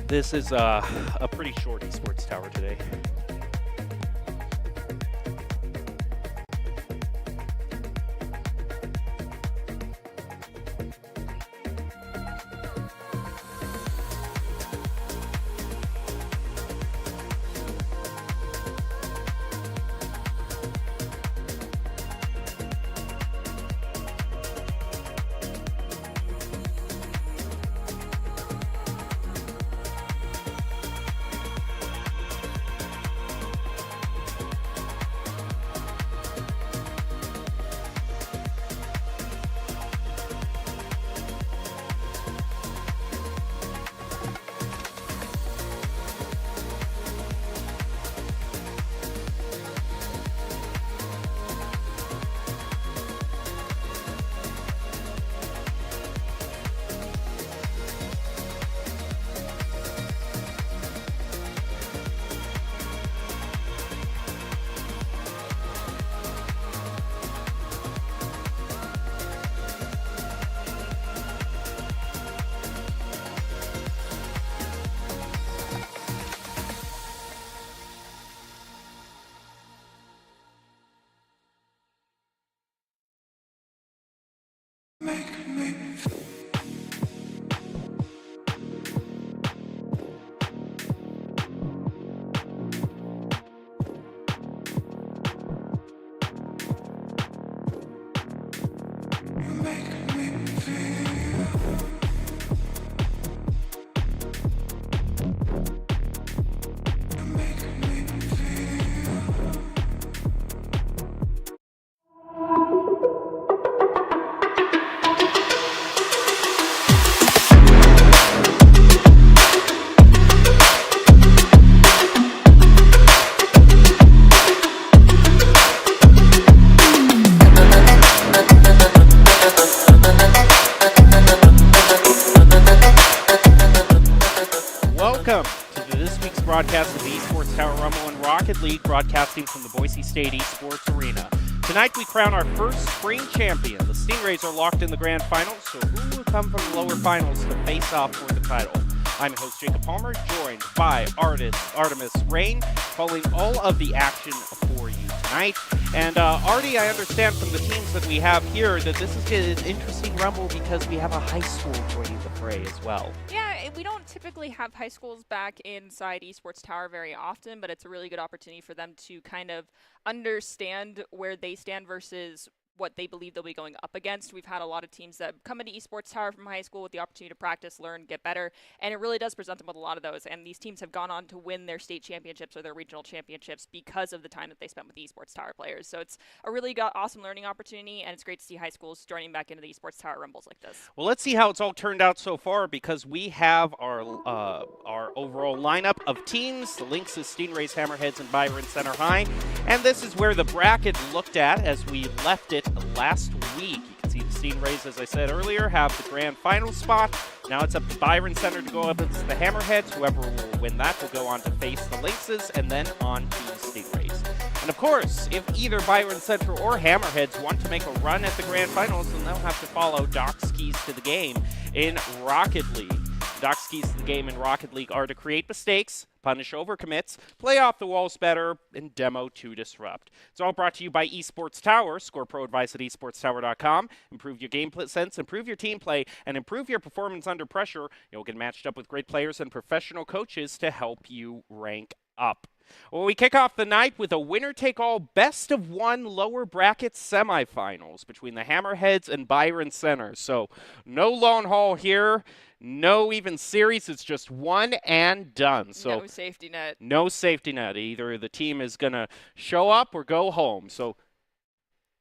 This is a pretty short esports tower today. Welcome to this week's broadcast of the Esports Tower Rumble and Rocket League, broadcasting from the Boise State Esports Arena. Tonight we crown our first spring champion. The Stingrays are locked in the grand finals, so who will come from the lower finals to face off for the title? I'm your host Jacob Palmer, joined by artist Artemis Rain, calling all of the action for you tonight. And Artie, I understand from the teams that we have here that this is an interesting rumble because we have a high school joining the fray as well. Yeah, we don't typically have high schools back inside Esports Tower very often, but it's a really good opportunity for them to kind of understand where they stand versus what they believe they'll be going up against. We've had a lot of teams that come into Esports Tower from high school with the opportunity to practice, learn, get better, and it really does present them with a lot of those. And these teams have gone on to win their state championships or their regional championships because of the time that they spent with the Esports Tower players. So it's a really awesome learning opportunity, and it's great to see high schools joining back into the Esports Tower Rumbles like this. Well, let's see how it's all turned out so far, because we have our overall lineup of teams. The Lynxes, Stingrays, Hammerheads, and Byron Center High. And this is where the bracket looked at as we left it last week. You can see the Stingrays, as I said earlier, have the grand final spot. Now it's up to Byron Center to go up against the Hammerheads. Whoever will win that will go on to face the Lynxes and then on to the Stingrays. And of course, if either Byron Center or Hammerheads want to make a run at the grand finals, then they'll have to follow Doc's keys to the game in Rocket League. Doc's keys to the game in Rocket League are to create mistakes, punish overcommits, play off the walls better, and demo to disrupt. It's all brought to you by Esports Tower. Score pro advice at esportstower.com. Improve your game sense, improve your team play, and improve your performance under pressure. You'll get matched up with great players and professional coaches to help you rank up. Well, we kick off the night with a winner-take-all best-of-one lower bracket semifinals between the Hammerheads and Byron Center. So no long haul here, no even series. It's just one and done. So no safety net. No safety net. Either the team is going to show up or go home. So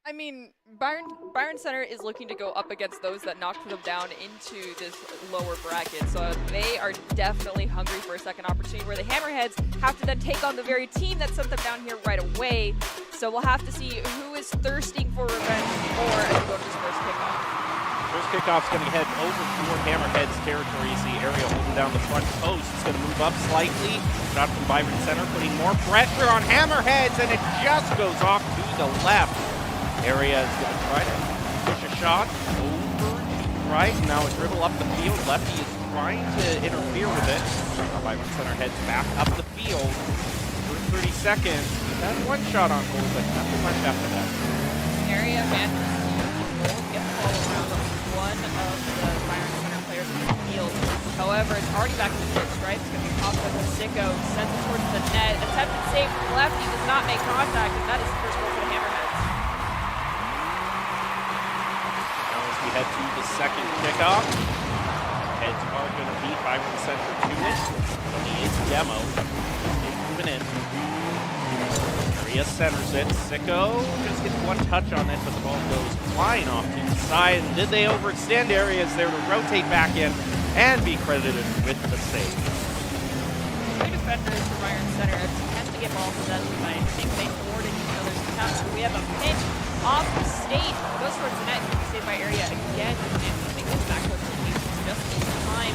I mean, Byron Center is looking to go up against those that knocked them down into this lower bracket. So they are definitely hungry for a second opportunity, where the Hammerheads have to then take on the very team that sent them down here right away. So we'll have to see who is thirsting for revenge more as we go to this first kickoff. First kickoff's going to head over toward Hammerhead's territory. You see Ariel holding down the front post. It's going to move up slightly. Shot from Byron Center, putting more pressure on Hammerheads, and it just goes off to the left. Area is going to try to push a shot over to the right. Now a dribble up the field. Lefty is trying to interfere with it. Byron Center heads back up the field for 30 seconds. That's one shot on goal, but nothing much after that. Area manages to get the ball around one of the Byron Center players in the field. However, it's already back in the field stripe. It's going to be popped up with Sicko, sends it towards the net. Attempted save from the left. He does not make contact, and that is the first goal for the Hammerheads. Now as we head to the second kickoff, heads are going to beat Byron Center to it. Tony is demo. Moving in. Area centers it. Sicko just gets one touch on it, but the ball goes flying off to the side. And did they overextend? Areas there to rotate back in and be credited with the save. Two defenders for Byron Center attempt to get ball possession by taking they thwarted each other's attempts. We have a pinch off the state. Goes towards the net. Saved by Area again. And make this back to just in time.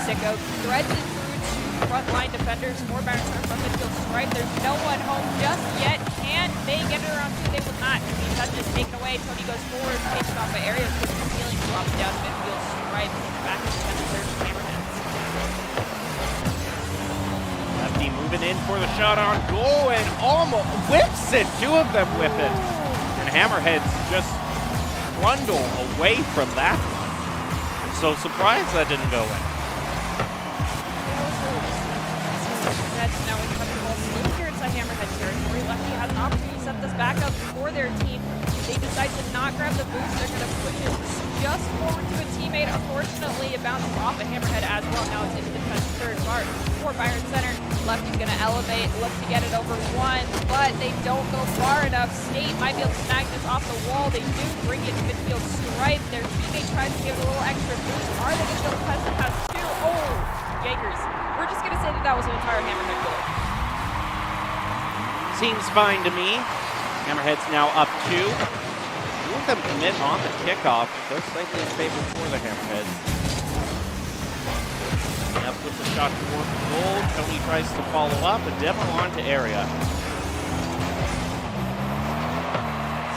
Sicko threads it through to front line defenders for Byron Center from midfield stripe. There's no one home just yet. Can they get it around two? They will not. The touch is taken away. Tony goes forward. Takes off by Area. Puts the ceiling. Drops down midfield stripe. Back to defender third Hammerheads. Lefty moving in for the shot on goal and almost whips it. Two of them whip it. And Hammerheads just trundle away from that. I'm so surprised that didn't go in. That's now in front of the ball. Still here inside Hammerhead territory. Lefty has an opportunity to set this back up for their team. They decide to not grab the boost. They're going to push it just forward to a teammate. Unfortunately, it bounces off a Hammerhead as well. Now it's into the defensive third part for Byron Center. Lefty's going to elevate, look to get it over one, but they don't go far enough. State might be able to snag this off the wall. They do bring it to midfield stripe. Their teammate tries to give it a little extra boost. Are they going to be able to pass the pass two? Oh, Jaegers. We're just going to say that that was an entire Hammerhead goal. Seems fine to me. Hammerheads now up two. Two of them commit on the kickoff. They're slightly in favor for the Hammerheads. Yep, puts a shot toward the goal. Tony tries to follow up. A demo onto Area.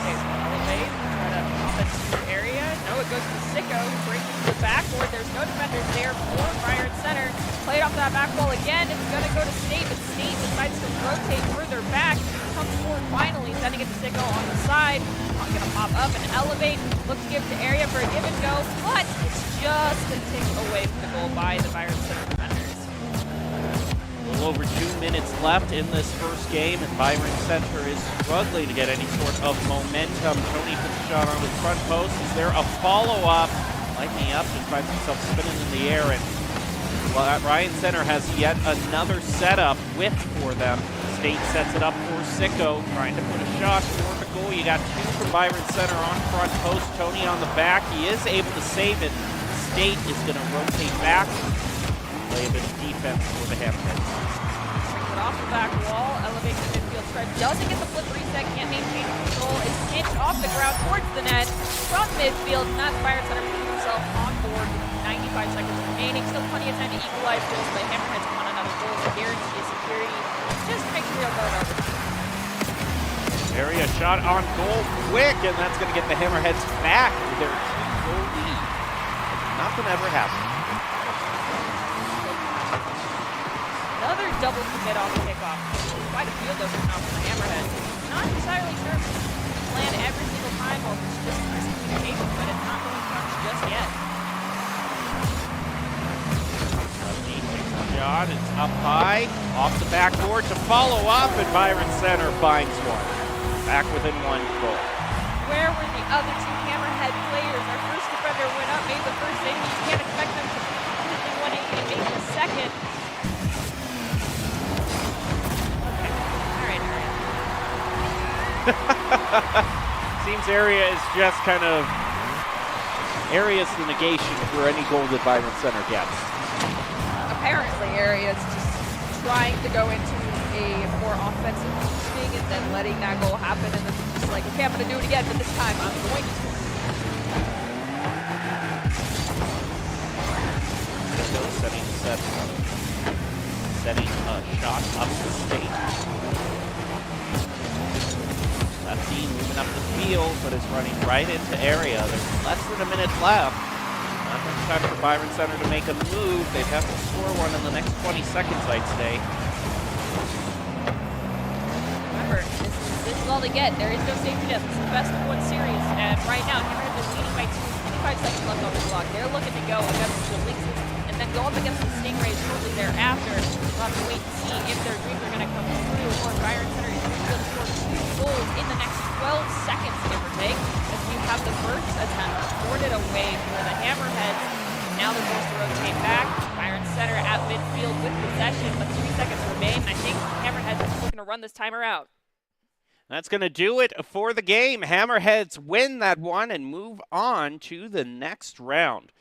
Elevate, try to pop it to Area. No, it goes to Sicko, who breaks into the backboard. There's no defenders there for Byron Center. Played off that back wall again. It's going to go to State, but State decides to rotate further back. Comes forward finally, sending it to Sicko on the side. Going to pop up and elevate. Look to give it to Area for a give and go, but it's just a tick away from the goal by the Byron Center defenders. A little over 2 minutes left in this first game, and Byron Center is struggling to get any sort of momentum. Tony puts a shot on his front post. Is there a follow-up? Lightning up, just finds himself spinning in the air, and Byron Center has yet another setup whip for them. State sets it up for Sicko, trying to put a shot toward the goal. You got two from Byron Center on front post. Tony on the back. He is able to save it. State is going to rotate back. Play a bit of defense for the Hammerheads. Brings it off the back wall, elevates the midfield stripe. Doesn't get the flip reset, can't maintain control. It's pinched off the ground towards the net from midfield, and that's Byron Center putting himself on board. 95 seconds remaining. Still plenty of time to equalize goals, but Hammerheads want another goal to guarantee security. Just make sure you'll go to overtime. Area shot on goal quick, and that's going to get the Hammerheads back to their 2-goal lead. Nothing ever happened. Another double commit off the kickoff. Quite a few of those are now from the Hammerheads. Not entirely sure if it's plan every single time or if it's just miscommunication, but it's not going to come just yet. Shot, it's up high, off the backboard to follow up, and Byron Center finds one. Back within one goal. Where were the other two Hammerhead players? Our first defender went up, made the first save. You can't expect them to completely 180 and make the second. Okay. All right. Seems Area is just kind of Area's the negation for any goal that Byron Center gets. Apparently, Area is just trying to go into a more offensive swing and then letting that goal happen, and then just like, okay, I'm going to do it again, but this time I'm going to score. Setting the set. Setting a shot up the state. Lefty moving up the field, but is running right into Area. There's less than a minute left. Not Time for Byron Center to make a move. They'd have to score one in the next 20 seconds, I'd say. Remember, this is all they get. There is no safety net. This is the best of one series. And right now, Hammerheads is leading by 25 seconds left on the clock. They're looking to go against the Lynxes and then go up against the Stingrays shortly thereafter. We'll have to wait to see if their dreams are going to come through, or Byron Center is going to score 2 goals in the next 12 seconds, give or take, as we have the first attempt thwarted away for the Hammerheads. Now they're forced to rotate back. Byron Center at midfield with possession, but 3 seconds remain. I think Hammerheads is looking to run this timer out. That's going to do it for the game. Hammerheads win that one and move on to the next round.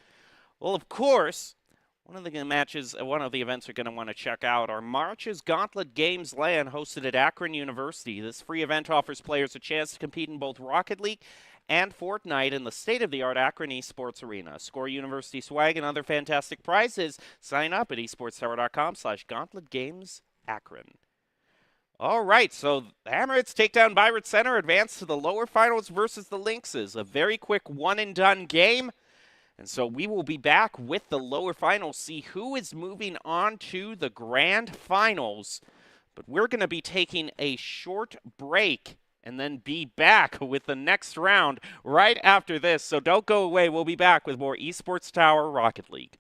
Well, of course, one of the events you're going to want to check out are March's Gauntlet Games LAN, hosted at Akron University. This free event offers players a chance to compete in both Rocket League and Fortnite in the state-of-the-art Akron Esports Arena. Score university swag and other fantastic prizes. Sign up at esportstower.com/gauntletgamesakron. All right, so the Hammerheads take down Byron Center, advance to the lower finals versus the Lynxes. A very quick one-and-done game. And so we will be back with the lower finals, see who is moving on to the grand finals. But we're going to be taking a short break and then be back with the next round right after this. So don't go away. We'll be back with more Esports Tower Rocket League.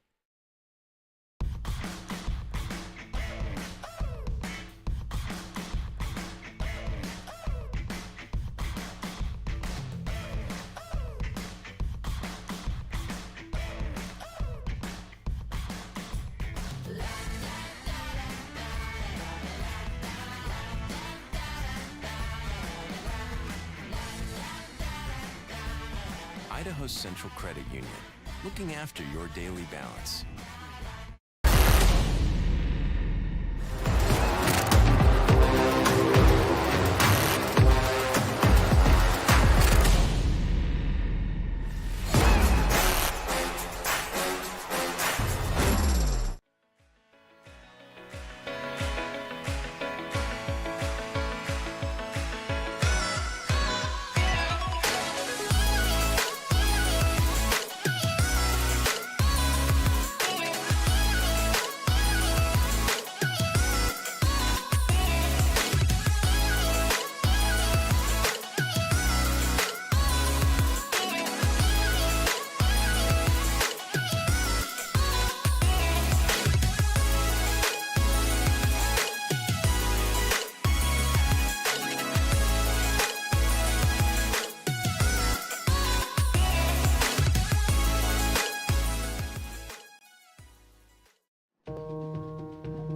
Idaho Central Credit Union, looking after your daily balance.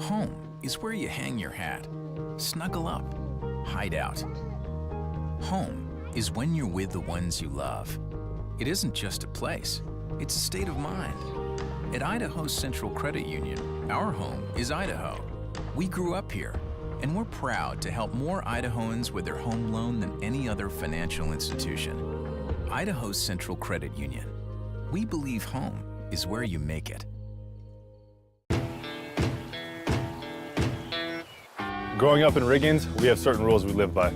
Home is where you hang your hat, snuggle up, hide out. Home is when you're with the ones you love. It isn't just a place, it's a state of mind. At Idaho Central Credit Union, our home is Idaho. We grew up here, and we're proud to help more Idahoans with their home loan than any other financial institution. Idaho Central Credit Union. We believe home is where you make it. Growing up in Riggins, we have certain rules we live by.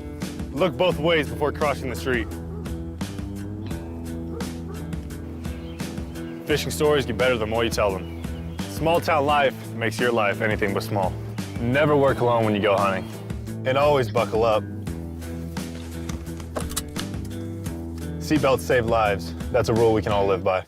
Look both ways before crossing the street. Fishing stories get better the more you tell them. Small town life makes your life anything but small. Never work alone when you go hunting. And always buckle up. Seatbelts save lives. That's a rule we can all live by.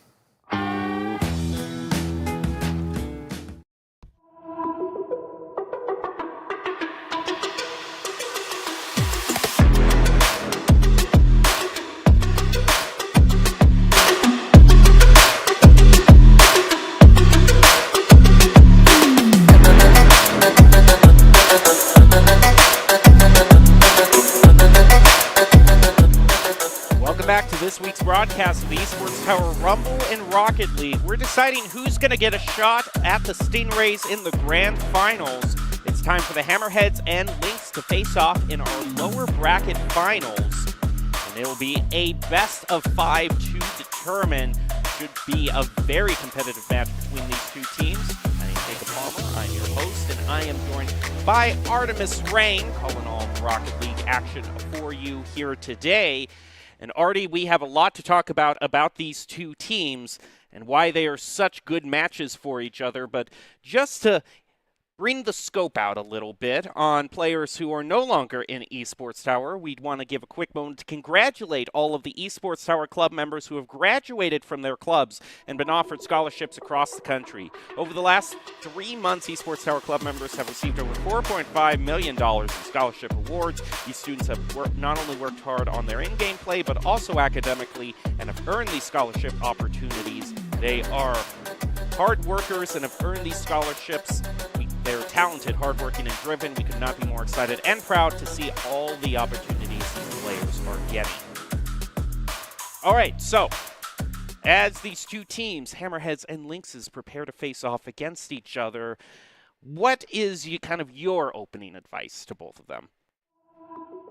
Back to this week's broadcast of the Esports Tower Rumble and Rocket League. We're deciding who's going to get a shot at the Stingrays in the grand finals. It's time for the Hammerheads and Lynx to face off in our lower bracket finals. And it will be a best of 5 to determine. Should be a very competitive match between these two teams. My name is Jacob Palmer. I'm your host, and I am joined by Artemis Rain, calling all Rocket League action for you here today. And Artie, we have a lot to talk about these two teams. and why they are such good matches for each other. But just to bring the scope out a little bit on players who are no longer in Esports Tower, we'd want to give a quick moment to congratulate all of the Esports Tower club members who have graduated from their clubs and been offered scholarships across the country. Over the last 3 months, Esports Tower club members have received over $4.5 million in scholarship awards. These students have not only worked hard on their in-game play, but also academically, and have earned these scholarship opportunities. They are hard workers and have earned these scholarships. They're talented, hardworking, and driven. We could not be more excited and proud to see all the opportunities these players are getting. All right, so as these two teams, Hammerheads and Lynxes, prepare to face off against each other, what is kind of your opening advice to both of them?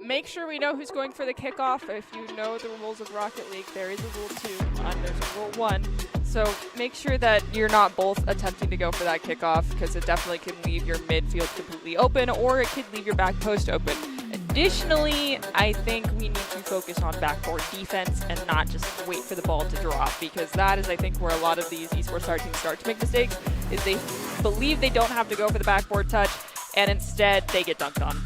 Make sure we know who's going for the kickoff. If you know the rules of Rocket League, there is a rule 2 and there's a rule 1. So make sure that you're not both attempting to go for that kickoff, because it definitely can leave your midfield completely open, or it could leave your back post open. Additionally, I think we need to focus on backboard defense and not just wait for the ball to drop, because that is, I think, where a lot of these esports Tower teams start to make mistakes, is they believe they don't have to go for the backboard touch, and instead they get dunked on.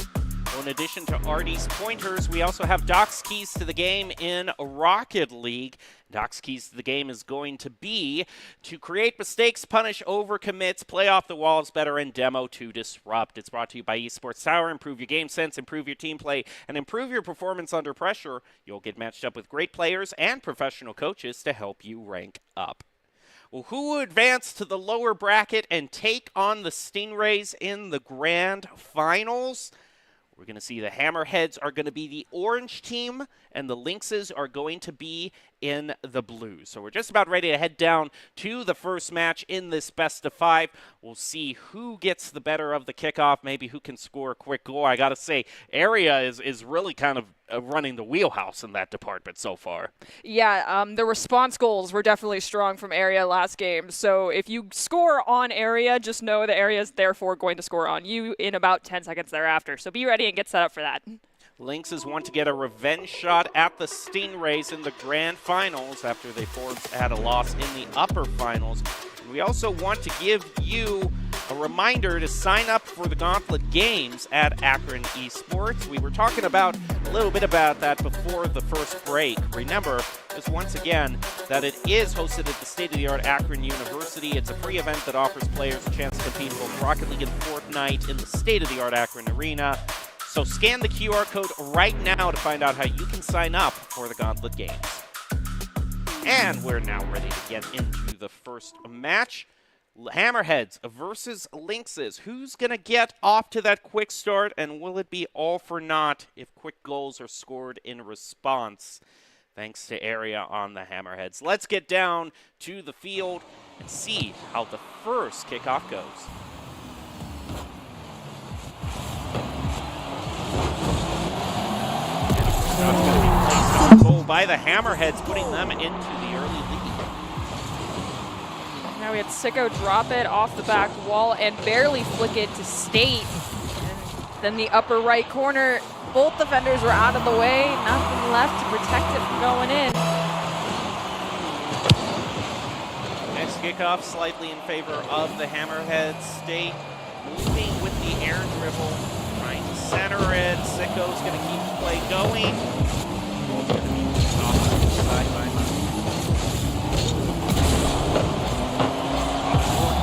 Well, in addition to Artie's pointers, we also have Doc's keys to the game in Rocket League. Doc's keys to the game is going to be to create mistakes, punish overcommits, play off the walls better, and demo to disrupt. It's brought to you by Esports Tower. Improve your game sense, improve your team play, and improve your performance under pressure. You'll get matched up with great players and professional coaches to help you rank up. Well, who will advance to the lower bracket and take on the Stingrays in the grand finals? We're going to see the Hammerheads are going to be the orange team, and the Lynxes are going to be in the blue. So we're just about ready to head down to the first match in this best of 5. We'll see who gets the better of the kickoff, maybe who can score a quick goal. I got to say, Area is really kind of running the wheelhouse in that department so far. Yeah, the response goals were definitely strong from Area last game. So if you score on Area, just know the Area is therefore going to score on you in about 10 seconds thereafter. So be ready and get set up for that. Lynxes want to get a revenge shot at the Stingrays in the grand finals after they had a loss in the upper finals. And we also want to give you a reminder to sign up for the Gauntlet Games at Akron Esports. We were talking about a little bit about that before the first break. Remember, just once again, that it is hosted at the state-of-the-art Akron University. It's a free event that offers players a chance to compete in both Rocket League and Fortnite in the state-of-the-art Akron Arena. So scan the QR code right now to find out how you can sign up for the Gauntlet Games. And we're now ready to get into the first match. Hammerheads versus Lynxes. Who's going to get off to that quick start, and will it be all for naught if quick goals are scored in response? Thanks to Area on the Hammerheads. Let's get down to the field and see how the first kickoff goes. That's going to be placed on goal by the Hammerheads, putting them into the early lead. Now we had Sicko drop it off the back wall and barely flick it to State. And then the upper right corner, both defenders were out of the way, nothing left to protect it from going in. Next kickoff slightly in favor of the Hammerheads. State moving with the air dribble, trying to center it. Sicko's going to keep the play going. Goal's going to be off to the sideline.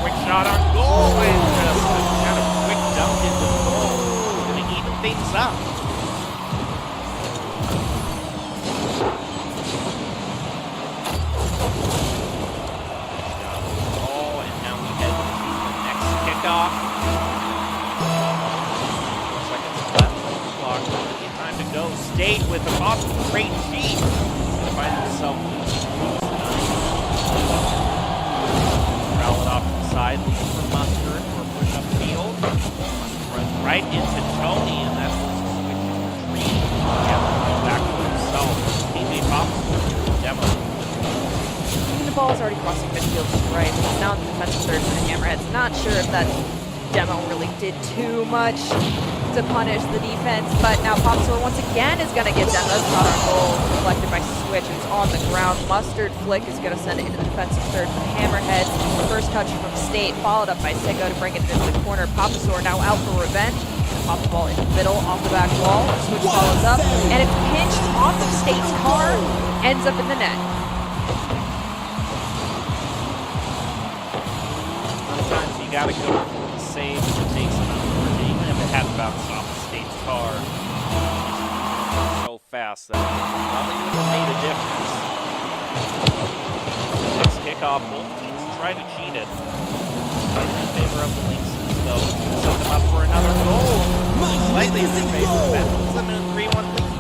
Quick shot on goal, and just kind of quick dunk into the goal. Going to even things up. Oh, and now we head to the next kickoff. 4 seconds left on the clock. Plenty of time to go. State with a possible great cheat. He's going to find himself loose tonight. Prowl it off to the side, looking for Mustard for a push up field. Mustard runs right into Tony, and that's a switch retreat. Yeah, back to himself. Teammate Popsicle. Demo. The ball is already crossing midfield to the right. It's now in the defensive third for the Hammerheads. Not sure if that demo really did too much. to punish the defense, but now Popsor once again is going to get that shot on goal, deflected by Switch. It's on the ground. Mustard Flick is going to send it into the defensive third for the Hammerheads. First touch from State, followed up by Sicko to bring it into the corner. Popsor now out for revenge. Pop the ball in the middle, off the back wall. Switch follows up, and it's pinched off of State's car, ends up in the net. Sometimes you gotta go for the save to take some effort, even if it had bounced off the State's car so fast that it probably would have made a difference. Next kickoff, both teams try to cheat it. In favor of the Lynxes, though. Set them up for another goal. Slightly in their favor. That puts them in a 3-1 lead.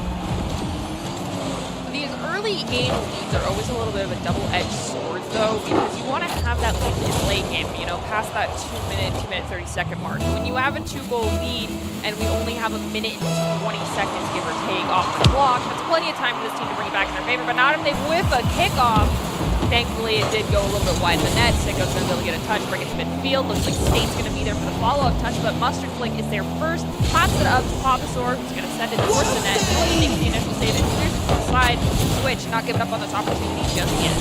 These early game leads are always a little bit of a double-edged sword, though, because you want to have that lead in late game, you know, past that 2-minute, 30-second mark. When you have a 2-goal lead and we only have a minute and 20 seconds, give or take, off the clock, that's plenty of time for this team to bring it back in their favor, but not if they whiff a kickoff. Thankfully, it did go a little bit wide in the net. Sicko's going to be able to get a touch, bring it to midfield. Looks like State's going to be there for the follow-up touch, but Mustard Flick is there first. Pops it up to Popsor, who's going to send it towards the net. He makes the initial save. It clears it to the side. Switch, not giving up on this opportunity just yet.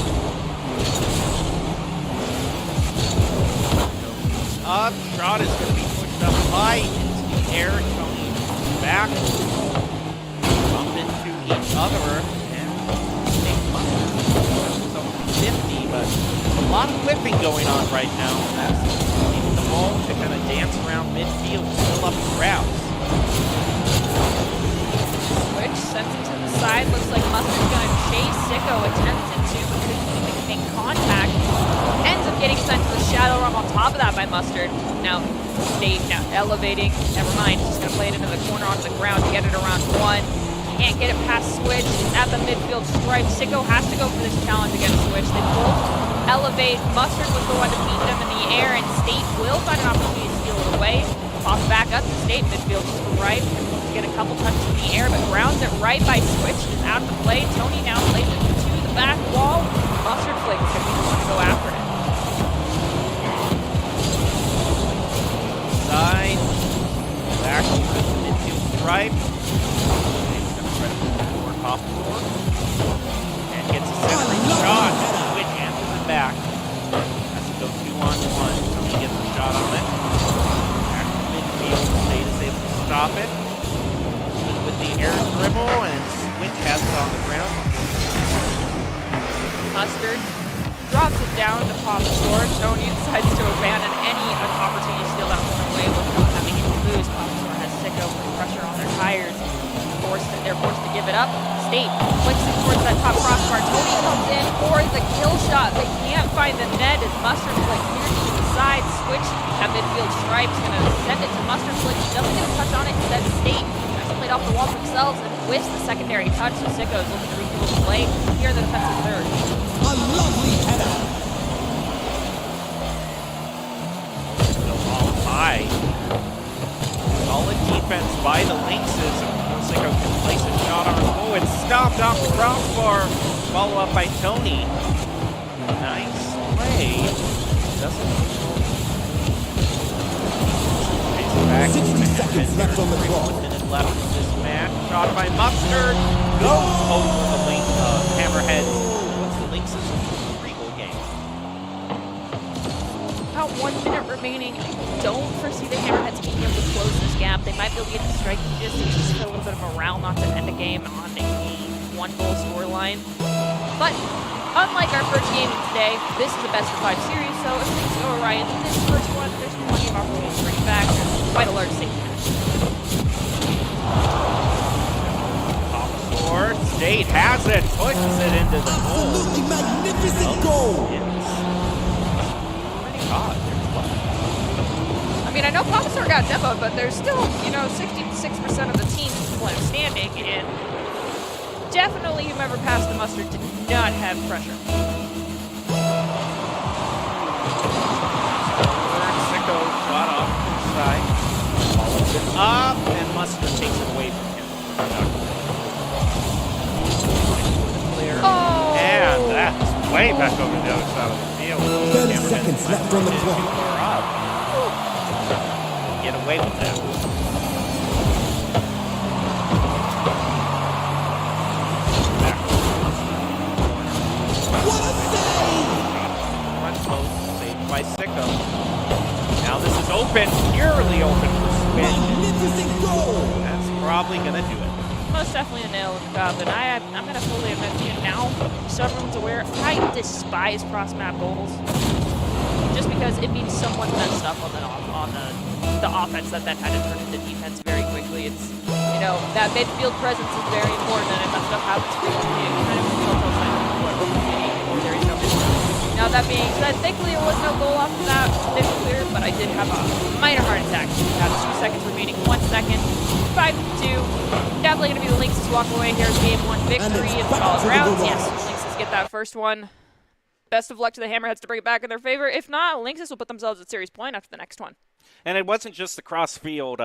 Shot is going to be pushed up high into the air. Tony back. Bump into each other. And State Mustard is over 50, but a lot of whipping going on right now. That's leaving the ball to kind of dance around midfield, still up the routes. Switch sends it to the side. Looks like Mustard's going to chase. Sicko attempted to, but couldn't even make contact. Ends up getting sent to the shadow realm on top of that by Mustard. Now, State now elevating. Never mind. Just going to play it into the corner onto the ground to get it around one. Can't get it past Switch. It's at the midfield stripe. Sicko has to go for this challenge against Switch. They both elevate. Mustard was the one to beat them in the air, and State will find an opportunity to steal it away. Pops back up to State midfield just to right. Get a couple touches in the air, but grounds it right by Switch. Is out of the play. Tony now plays it to the back wall. Mustard Flick is going to be the one to go after it. Side. Back to the midfield stripe. He's going to try to move forward Popsor. And gets a centering shot. Switch answers it back. Has to go 2-on-1. Tony gets a shot on it. Back to midfield. State is able to stop it. With the air dribble, and Switch has it on the ground. Mustard drops it down to Popsor. Tony decides to abandon any opportunity to steal that one away without having it lose. Popsor has Sicko with pressure on their tires. They're forced to give it up. State flicks it towards that top crossbar. Tony comes in for the kill shot. They can't find the net as Mustard Flick clears to the side. Switch at midfield stripe's going to send it to Mustard Flick. He doesn't get a touch on it. Instead, State played off the wall themselves and whiffs the secondary touch. So Sicko is looking to refuel the play here in the defensive third. A lovely header. The ball high. Solid defense by the Lynxes. Sicko can place a shot on goal. It's stopped off the crossbar. Follow up by Tony. Nice play. Doesn't. Back 60 seconds left on the clock. 1 minute left in this match. Shot by Mustard. Goes over the Hammerheads. What's the Lynxes' 3-goal game? About 1 minute remaining. I don't foresee the Hammerheads being able to close this gap. They might be able to get to striking distance, just get a little bit of morale, not to end the game on a 1-goal scoreline. But unlike our first game today, this is a best-of-5 series, so if things go right in this first one, there's plenty of opportunities to bring it back. There's quite a large safety net. Popsor. State has it, pushes it into the goal. Absolutely magnificent goal. I mean, I know Popsor got demoed, but there's still, 66% of the team left standing, and definitely whoever passed the Mustard did not have pressure. Sicko shot off to the side. Follows it up, and Mustard takes it away from him. Clear. Oh! And that's way back over the other side of the field. 30 seconds left on the clock. Get away with that. by Sicko. Now this is open, purely open for Switch. Magnificent goal. That's probably going to do it. Most definitely a nail in the coffin. I'm going to fully admit to you now, so everyone's aware, I despise cross-map goals. Just because it means someone messed up on the offense that then had to turn into defense very quickly. It's, you know, that midfield presence is very important, and if that stuff happens frequently, it kind of telltale sign of what or there is no midfield. Now that being said, thankfully there was no goal off of that initial clear, but I did have a minor heart attack. We have 2 seconds remaining, 1 second, 5-2. Definitely going to be the Lynxes walk away here as game 1 victory in solid rounds. Yes, Lynxes get that first one. Best of luck to the Hammerheads to bring it back in their favor. If not, Lynxes will put themselves at series point after the next one. And it wasn't just the crossfield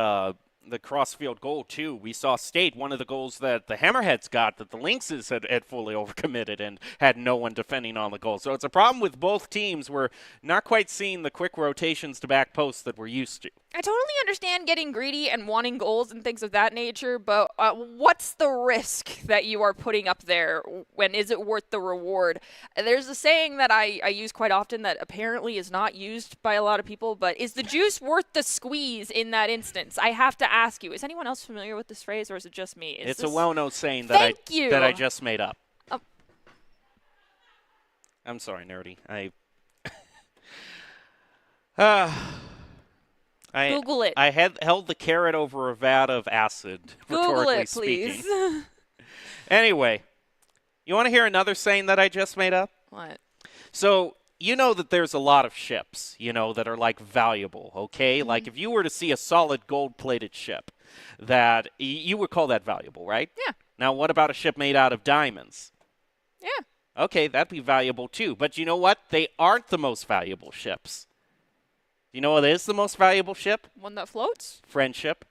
goal, too. We saw State, one of the goals that the Hammerheads got that the Lynxes had fully overcommitted and had no one defending on the goal. So it's a problem with both teams. We're not quite seeing the quick rotations to back posts that we're used to. I totally understand getting greedy and wanting goals and things of that nature, but what's the risk that you are putting up there? When is it worth the reward? There's a saying that I use quite often that apparently is not used by a lot of people, but is the juice worth the squeeze in that instance? I have to ask you, is anyone else familiar with this phrase, or is it just me? It's a well-known saying that I just made up. I'm sorry, Nerdy. Google it. I held the carrot over a vat of acid, Google rhetorically it, please. speaking. Anyway, you want to hear another saying that I just made up? What? So, you know that there's a lot of ships, that are like valuable, okay? Like if you were to see a solid gold-plated ship, that you would call that valuable, right? Yeah. Now, what about a ship made out of diamonds? Yeah. Okay, that'd be valuable too. But you know what? They aren't the most valuable ships. You know what is the most valuable ship? One that floats? Friendship.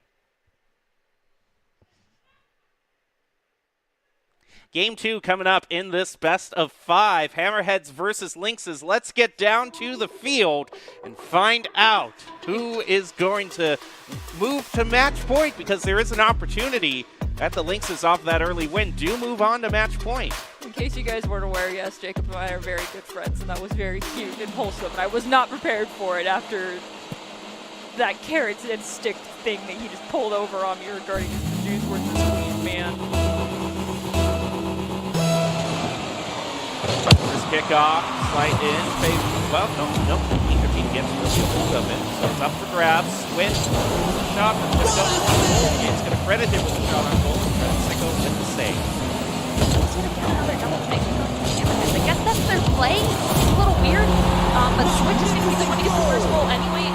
Game 2 coming up in this best of 5. Hammerheads versus Lynxes. Let's get down to the field and find out who is going to move to match point, because there is an opportunity that the Lynxes off that early win do move on to match point. In case you guys weren't aware, yes, Jacob and I are very good friends, and that was very cute and wholesome, and I was not prepared for it after that carrots and stick thing that he just pulled over on me regarding his juice worth the squeeze, man. First kickoff, slight in, well, no, neither team gets really a hold of it, so it's up for grabs. Switch, shot from Sicko on goal. It's going to credit him with a shot on goal, and credit Sicko with the save. He's going to get another double take from the Hammerheads. I guess that's their play. It's a little weird, but Switch is going to be the one to get the first goal anyway.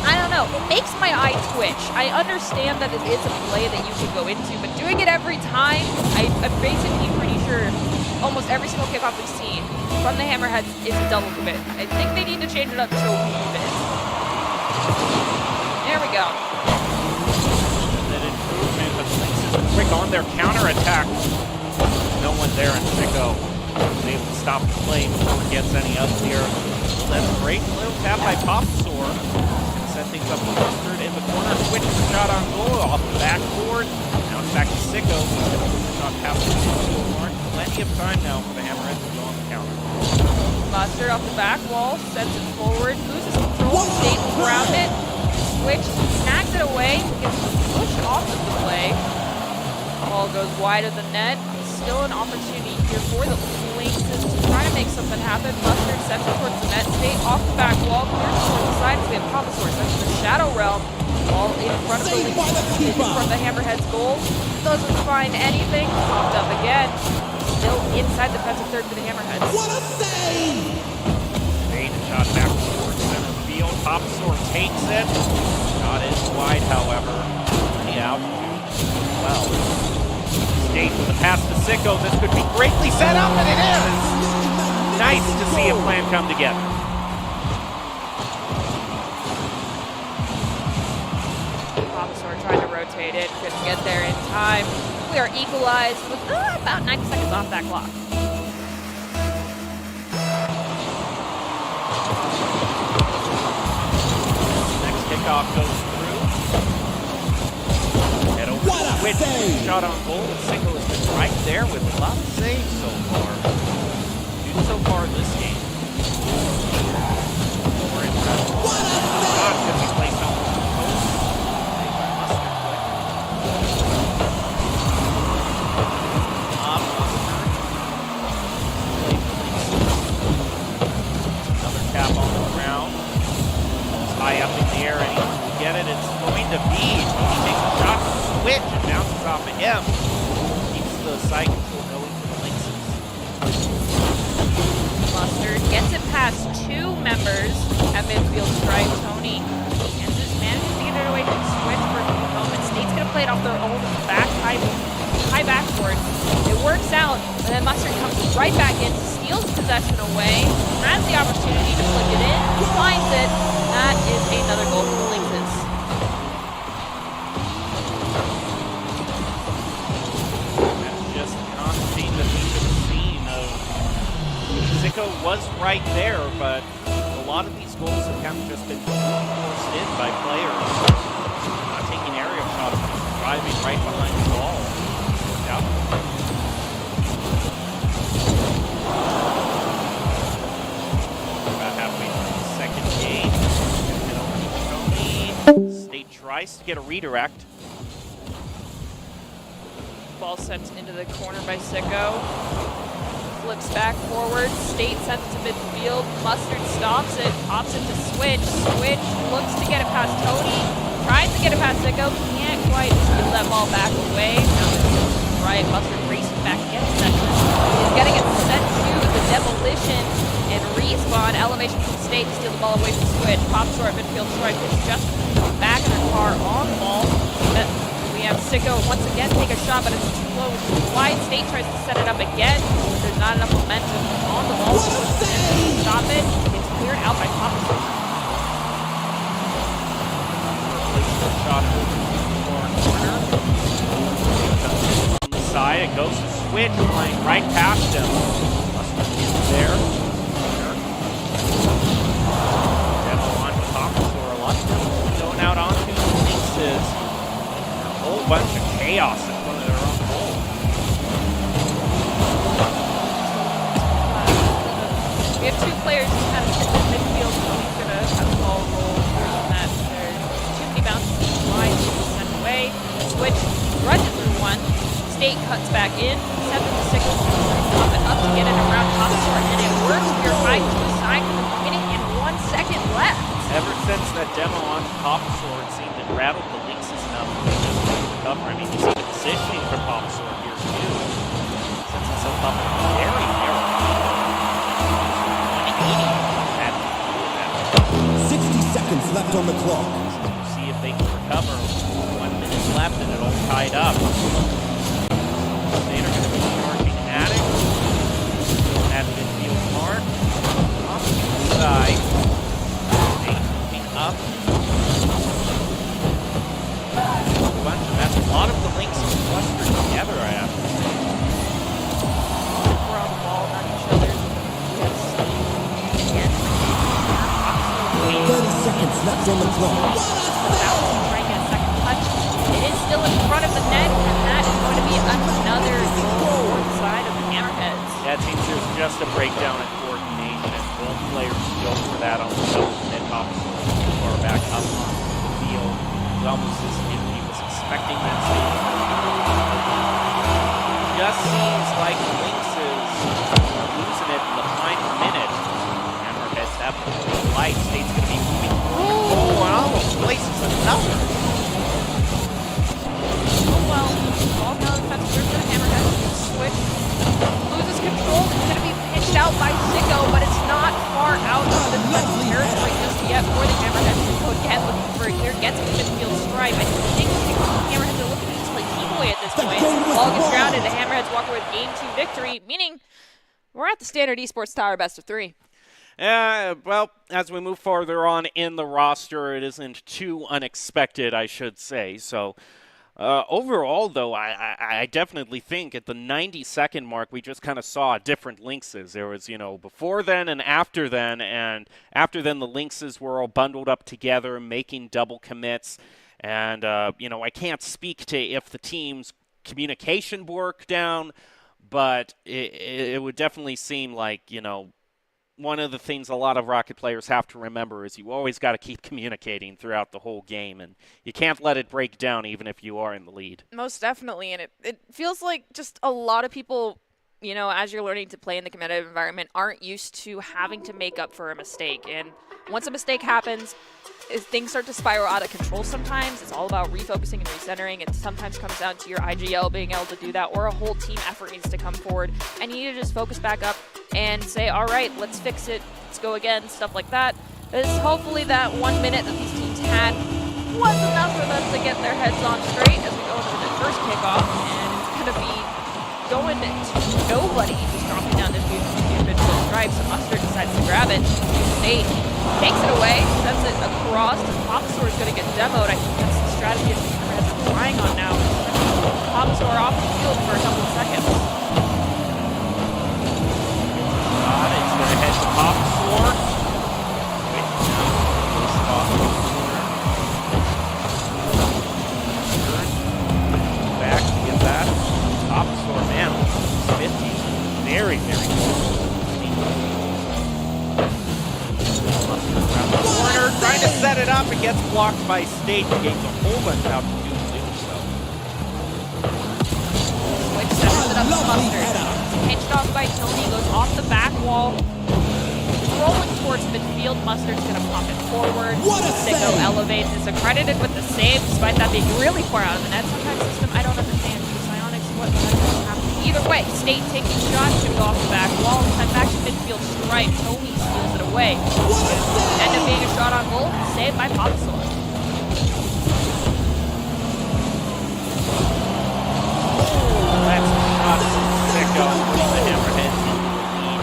I don't know. It makes my eye twitch. I understand that it is a play that you could go into, but doing it every time, I'm basically pretty sure almost every single kickoff we've seen from the Hammerheads is a double commit. I think they need to change it up to a weave it. There we go. That improvement, but the Lynxes are quick on their counterattack. No one there, and Sicko is able to stop the play before it gets any uglier. That's a great little tap by Popsaur. Set things up to Mustard in the corner. Switch the shot on goal off the backboard. Now it's back to Sicko. Shot past the mark. Plenty of time now for the Hammerheads to go on the counter. Mustard off the back wall, sends it forward, loses control, stays around it. Switch snags it away, gets pushed off of the play. Ball goes wide of the net. Still an opportunity here for the Lynxes to try to make something happen. Mustard sends it towards the net. State off the back wall, clears towards the side. So we have Popsaur sends the Shadow Realm. Ball in front of the Lynxes, from the Hammerheads goal. Doesn't find anything. Popped up again. Still inside the defensive third for the Hammerheads. What a save! State shot back towards center field. Popsaur takes it. Shot is wide, however. The altitude well. State with a pass to Sicko. This could be greatly set up, and it is! Nice to see a plan come together. Popsaur trying to rotate it, couldn't get there in time. We are equalized with about 90 seconds off that clock. Next kickoff goes through. Head over to Switch. Shot on goal. Sicko has been right there with a lot of saves so far. So far this game. side control going for the Lynxes. Mustard gets it past two members at midfield stripe. Tony Kansas manages to get it away from Switch for a few moments. State's going to play it off their own back high backboard. It works out, but then Mustard comes right back in, steals possession away, has the opportunity to flick it in, finds it. That is another goal for the Lynxes. That's just not the thing that we could have seen of. Sicko was right there, but a lot of these goals have kind of just been forced in by players not taking aerial shots, just driving right behind the ball. Yep. About halfway through the second game. Get over to Tony. State tries to get a redirect. Ball sent into the corner by Sicko. Flips back forward. State sends it to midfield. Mustard stops it. Pops it to Switch. Switch looks to get it past Tony. Tries to get it past Sicko. Can't quite steal that ball back away. Now it's right. Mustard racing back against section. He's getting it sent to the demolition and respawn. Elevation from State to steal the ball away from Switch. Pops at midfield stripe. It's just back in their car on the ball. We have Sicko once again take a shot, but it's too low, too wide. State tries to set it up again. There's not enough momentum on the ball to stop it. It's cleared out by Popper. Shot over to the corner. On the side, it goes to Switch, playing right past him. Mustard is there. Demo on to Popper for a lot. Going out onto the Lynxes. A whole bunch of chaos in front of their own goal. We have two players who kind of sit in midfield, so he's going to have the ball roll through that. There's too many bounces wide, sent away. Switch runs it through one. State cuts back in, sends it to Sicko, up and up to get it around Popsor, and it works. We're right to the side for the minute and 1 second left. Ever since that demo on Popsor, it seemed to rattle the Lynxes enough to just cover. I mean, you see the positioning for Popsor here too. Sets himself up very narrow. 180. 60 seconds left on the clock. See if they can recover. 1 minute left and it all tied up. State are going to be charging at it. At midfield mark. Off to the side. State moving up. That's a lot of the Lynxes clustered together, I have to say. We're on the ball, not each other. We have State again. 30 seconds left on the clock. Trying to get a second touch. It is still in front of the net, and that is going to be another goal on the side of the Hammerheads. Yeah, it seems there's just a breakdown in coordination, and both players go for that on the double mid hop or back up on the field. It's almost as if he was expecting that save. Just seems like the Lynxes are losing it in the final minute. Hammerheads have the light. State's going to be moving. Oh, and almost places another. Oh well, ball now cuts through for the Hammerheads. Switch loses control. It's going to be pitched out by Sicko, but it's not far out of the defensive territory just yet for the Hammerheads. Sicko again looking for a clear, gets to midfield stripe. I think the Hammerheads are looking to just play team away at this point. Ball gets grounded. The Hammerheads walk away with game 2 victory, meaning we're at the Standard Esports Tower best of 3. Well, as we move farther on in the roster, it isn't too unexpected, I should say. So, overall, though, I definitely think at the 90-second mark, we just kind of saw different Lynxes. There was, before then and after then the Lynxes were all bundled up together, making double commits. And, I can't speak to if the team's communication broke down, but it would definitely seem like, one of the things a lot of Rocket players have to remember is you always got to keep communicating throughout the whole game, and you can't let it break down even if you are in the lead. Most definitely, and it feels like just a lot of people you know, as you're learning to play in the competitive environment, aren't used to having to make up for a mistake. And once a mistake happens, things start to spiral out of control sometimes. It's all about refocusing and recentering. It sometimes comes down to your IGL being able to do that, or a whole team effort needs to come forward. And you need to just focus back up and say, all right, let's fix it. Let's go again, stuff like that. Hopefully that 1 minute that these teams had was enough for them to get their heads on straight as we go into the first kickoff. And it's going to be going to nobody who's dropping down this midfield stripe. So Mustard decides to grab it. Nate takes it away, sends it across. Papasaur is going to get demoed. I think that's the strategy that the Hammerheads are relying on now. Papasaur off the field for a couple of seconds. It's going to head to Papasaur. Back to get that. Papasaur, man, 50. Very, very close. Around the corner, trying to set it up. It gets blocked by State. He gains a whole bunch out to do so. Switch sets it up to Mustard. Pinched off by Tony, goes off the back wall. Rolling towards midfield, Mustard's going to pop it forward. Sicko elevates, is accredited with the save, despite that being really far out of the net. Sometimes system, I don't understand. Psionics, what happening? Either way, State taking shots, should go off the back wall, sent back to midfield stripe. Tony steals it away. End up being a shot on goal, saved by Papasaur. That's a shot from Sicko, putting the Hammerheads in the lead.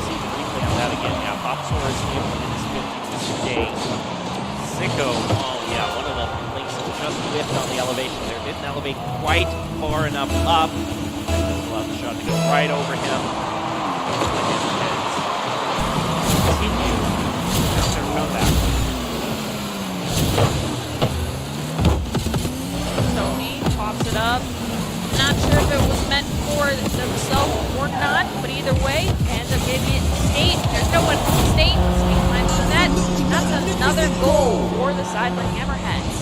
See the replay on that again. Yeah, Papasaur is able in his 50 to stay. Sicko, oh yeah, one of the links just whiffed on the elevation there. Didn't elevate quite far enough up. Just allowed the shot to go right over him. The Hammerheads continue down their comeback. Tony pops it up. Not sure if it was meant for himself or not, but either way, ends up giving it to State. There's no one from State. State finds the net. That's another goal for the sideline Hammerheads.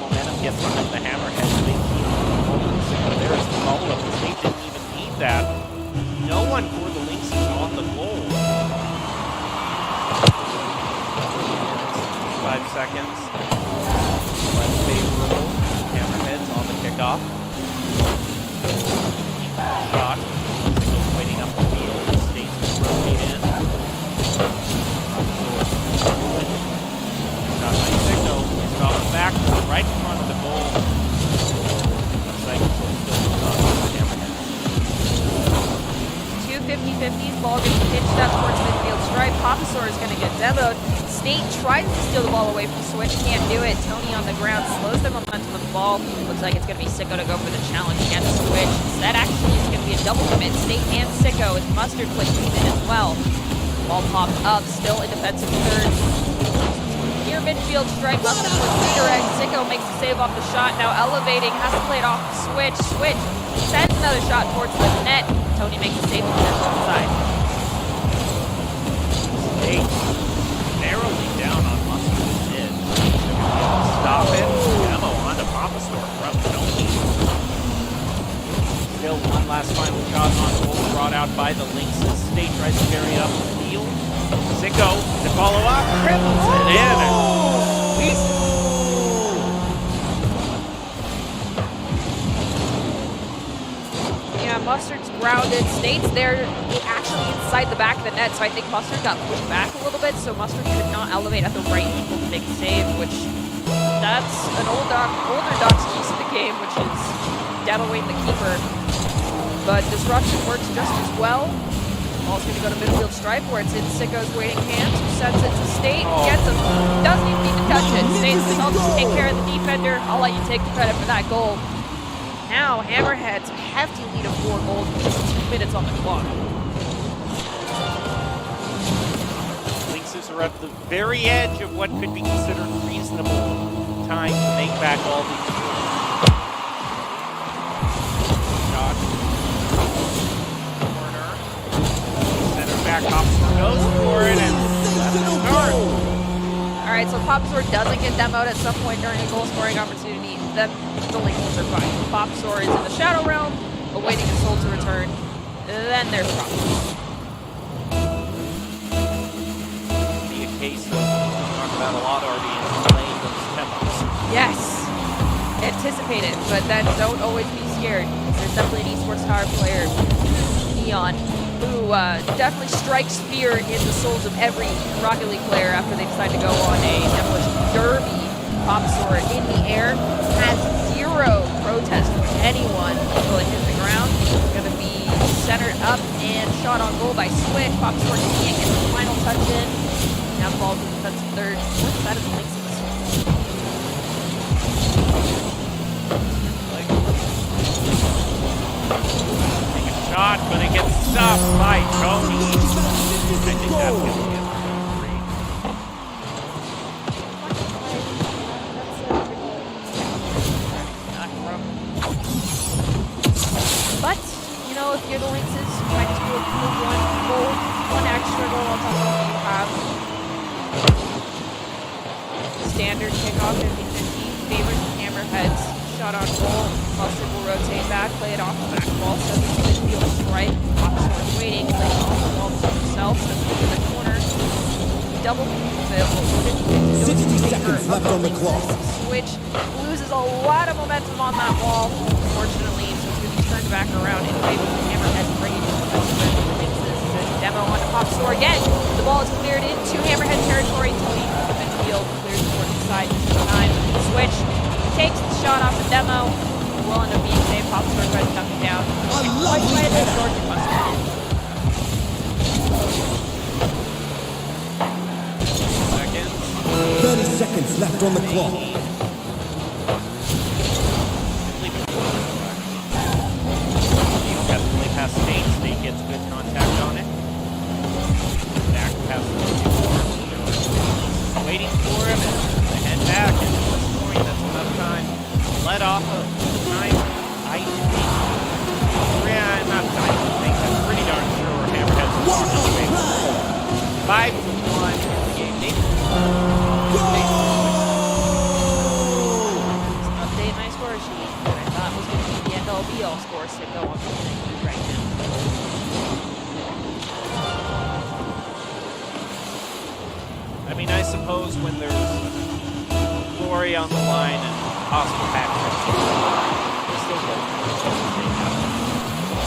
Momentum gets behind the Hammerheads. They keep holding Sicko. There's the follow-up. The State didn't even need that. No one for the Lynx is on the goal. 5 seconds. Less favorable. Hammerheads on the kickoff. Shot. Sicko's waiting up the field. State's going to rotate in. Shot by Sicko. He's off the back. Right in front of the goal. Cycle still goes on for the Hammerheads. Two 50-50s. Ball gets pitched up towards midfield stripe. Papasaur is going to get demoed. State tries to steal the ball away from Switch, can't do it. Tony on the ground slows the momentum of the ball. Looks like it's going to be Sicko to go for the challenge against Switch. Instead, actually, it's going to be a double commit. State and Sicko as Mustard plays in as well. Ball popped up, still in defensive third. Near midfield strike, Mustard with redirect. Sicko makes the save off the shot, now elevating, has to play it off to Switch. Switch sends another shot towards the net. Tony makes the save on the left side. State narrowly down on Mustard's mid. Stop it. Demo onto Papasaur from Tony. Still one last final shot on goal brought out by the Lynxes. State tries to carry it up the field. Sicko to follow up. Dribbles it in. Yeah, Mustard's grounded. State's there actually inside the back of the net, so I think Mustard got pushed back a little bit, so Mustard could not elevate at the right angle to make a save, which that's an older Doc's keys to the game, which is demoing the keeper. But disruption works just as well. Ball's going to go to midfield stripe, where it's in Sicko's waiting hands, who sends it to State, gets him, doesn't even need to touch it. State's like, I'll just take care of the defender, I'll let you take the credit for that goal. Now, Hammerheads a hefty lead of 4 goals with just 2 minutes on the clock. Lynxes are at the very edge of what could be considered reasonable time to make back all these goals. Shot. Corner. Center back, Hopster goes for it, and that's the start. All All right, so Popsor doesn't get demoed at some point during a goal scoring opportunity. Then the Lynxes are fine. Popsor is in the Shadow Realm, awaiting his soul to return. Then there's problems. Be a case of talked about a lot already in playing those demos. Yes, anticipate it, but then don't always be scared. There's definitely an esports tower player, Neon, who definitely strikes fear in the souls of every Rocket League player after they decide to go on a demolition derby. Popsor in the air has zero protest from anyone until it hits the ground. It's going to be centered up and shot on goal by Switch. Popsor can't get the final touch in. Now the ball to the defensive third. Fourth side of the Lynxes. Take a shot, but it gets stopped by Tony. I think that's going to be a 3. But, you know, if you're the Lynxes, you might just do a cool one extra goal on top of what you have. Standard kickoff 50-50, favors the Hammerheads. Shot on goal, Mustard will rotate back, play it off the back wall, so he's midfield strike. Popsor waiting, plays off the wall to himself, so he's in the corner. Double available, 60 seconds left on the clock. Switch loses a lot of momentum on that wall, unfortunately, so it's going to be turned back around in favor of the Hammerheads, bringing it to the defensive end of the Lynxes. There's a demo on to Popsor again. The ball is cleared into Hammerhead territory. Tony from the midfield clears towards the side this time. Switch takes the shot off the demo. It will end up being saved. Popsor tries to duck it down. Quite by the Georgia Mustard. Seconds. 30 seconds left on the clock. Definitely past State. State gets good contact on it. Back past the waiting for him and they head back. And at this point, that's enough time. Let off of time. I think. Yeah, I'm not I think. I'm pretty darn sure Hammerheads will walk away. 5-1 in the game. Update my score sheet that I thought was going to be the end-all be-all score, so go on right now. I mean, I suppose when there's Glory on the line and Oscar Patrick, it's still good.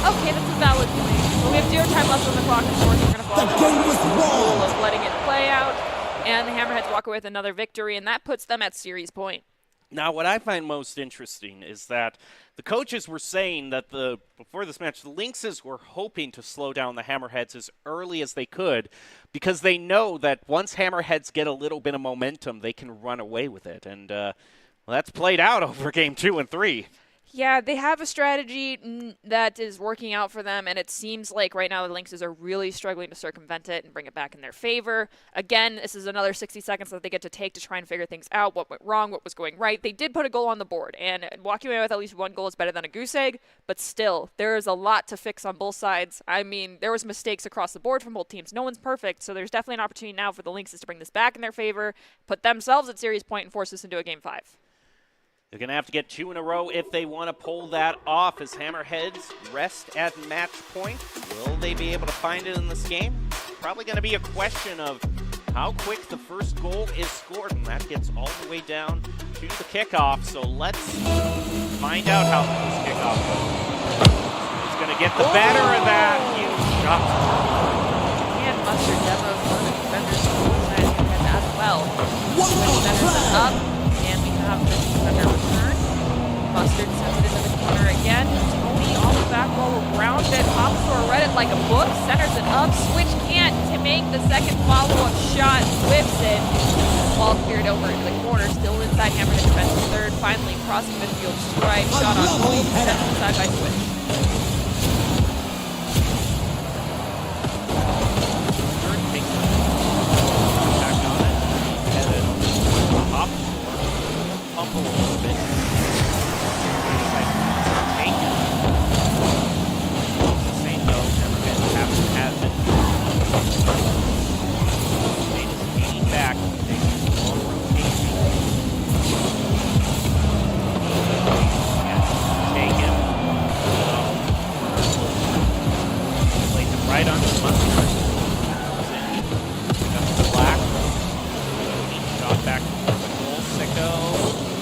Okay, that's a valid point. Well, we have 0 time left on the clock, of course. We're going to follow The game was the wrong. rule of letting it play out, and the Hammerheads walk away with another victory, and that puts them at series point. Now, what I find most interesting is that the coaches were saying that before this match, the Lynxes were hoping to slow down the Hammerheads as early as they could because they know that once Hammerheads get a little bit of momentum, they can run away with it. And well, that's played out over game 2 and 3. Yeah, they have a strategy that is working out for them, and it seems like right now the Lynxes are really struggling to circumvent it and bring it back in their favor. Again, this is another 60 seconds that they get to take to try and figure things out, what went wrong, what was going right. They did put a goal on the board, and walking away with at least 1 goal is better than a goose egg, but still, there is a lot to fix on both sides. I mean, there was mistakes across the board from both teams. No one's perfect, so there's definitely an opportunity now for the Lynxes to bring this back in their favor, put themselves at series point, and force this into a game 5. They're going to have to get 2 in a row if they want to pull that off as Hammerheads rest at match point. Will they be able to find it in this game? Probably going to be a question of how quick the first goal is scored, and that gets all the way down to the kickoff. So let's find out how the first kickoff goes. Who's going to get the better of that? Huge shot. And Mustard demos one of the defenders as well. Switch centers it up, and we have the defender return. Mustard sends it into the corner again. Tony on the back wall will ground it. Popsor read it like a book, centers it up. Switch can't to make the second follow-up shot, whips it. Ball cleared over into the corner, still inside Hammerhead defensive third. Finally crossing midfield strike, shot on goal, set inside by Switch. Third takes it. Back on it. Headed up. Pump a little bit. Take it. St. Joe, Hammerhead has it. They just leaning back. They just right on the Mustard. Got the black. Shot back towards the goal. Sicko.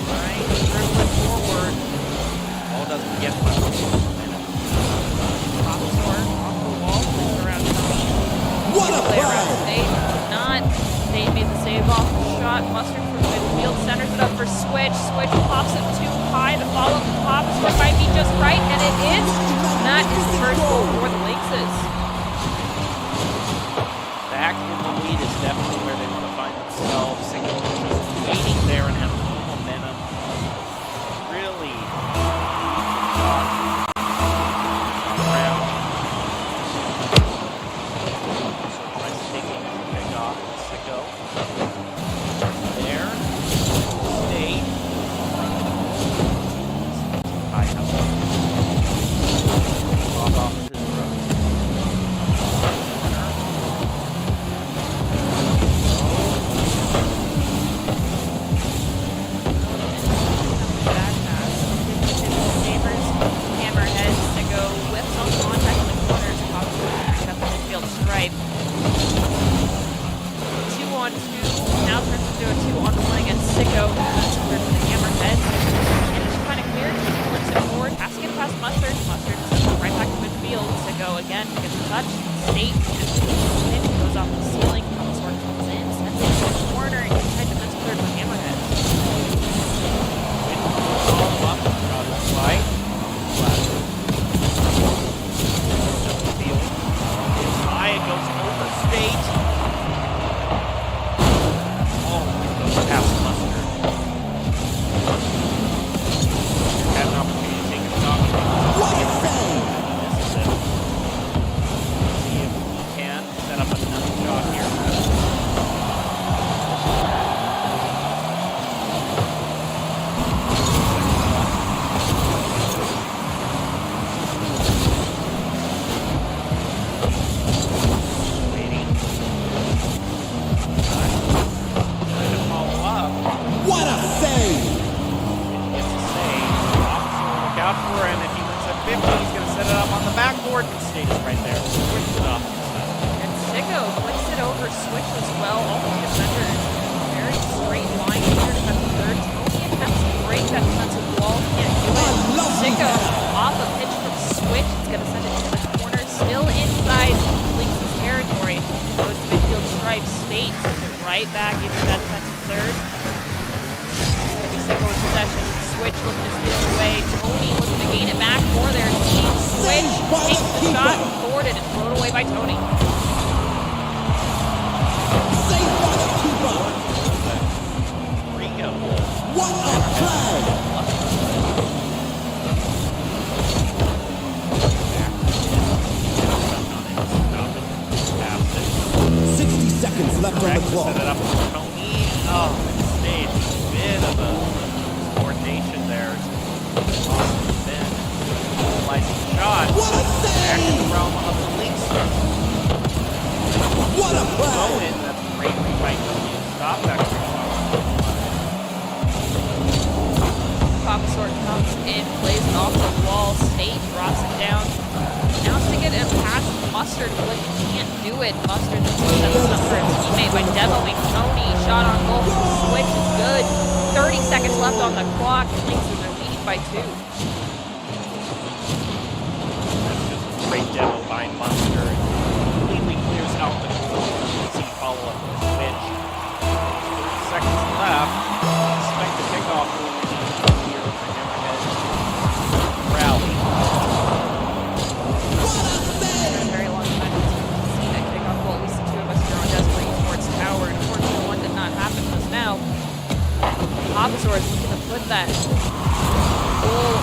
Right. Dribbling forward. Ball doesn't get much. Popsor off the wall, plays around Tony. What a Play around play! State. Not. State made the save off the shot. Mustard from midfield centers it up for Switch. Switch pops it too high. The follow up Popsor might be just right, and it is. And that is the first goal for the Lynxes. Back in the lead is definitely where they want to find themselves. Single just waiting there and have no momentum. Really around. So tries taking the pick off. Sicko. There. State. High house. Off his throw. Back pass. Neighbors, hammerheads to go whips on contact in the corners. Popsor picking up the midfield stripe. 2-on-2. Now turns into a 2-on-1 against Sicko. For the hammerheads. And it's kind of clear. Flips it forward. Has to get it past Mustard. Mustard sends it right back to midfield. Sicko again gets a touch. State. Pitch goes off the ceiling. Popsor comes in. Sends it to the corner. And inside defensive third for hammerheads. Follow up, got it right. Left. Field. It's high, it goes over State. Oh, it goes past Mustard. Had an opportunity to take a shot. What a save! This is it. See if he can set up another shot here. Waiting. Trying to follow up. What a save! Gets a save. Officer will look out for him. If he wins at 50, he's going to set it up on the backboard. And State is right there. Switch it up. And Sicko flicks it over Switch as well. All the defenders, very straight line here. Defensive third. Tony attempts to break that defensive wall. Can't do it. Sicko off a pitch from Switch. It's going to send it to the corner. Still inside Lynx's territory. Goes to midfield stripe. State right back into that defensive third. Maybe Sicko with possession. Switch looking to steal it away. Tony looking to gain it back for their team. Switch takes the shot, thwarted and thrown away by Tony. Save by the keeper! Ringo. What a play! Stop it. Pass it. 60 seconds left on the Correct, clock. set it up for Tony. Oh, State. Bit of a coordination there. Austin Ben. Slicing shot. What a Back in the save! realm of the Lynx. What a play! Owen, that's a great read by Tony to stop that shot. Popsor comes in, plays it off the wall. State drops it down. Now to get it past Mustard, but he can't do it. Mustard sends up for his teammate by demoing Tony. Shot on goal from Switch is good. 30 seconds left on the clock. Lynxes are leading by 2. That's just a great demo by Munster. It completely clears out the goal. Easy follow-up with a switch. 30 seconds left. Expect the kickoff will be here for Hammerhead. Rally. It's been a very long time since we've seen that kickoff goal. At least the two of us here on Desperate Esports Tower. And unfortunately, one did not happen just now. Popsor is looking to put that goal.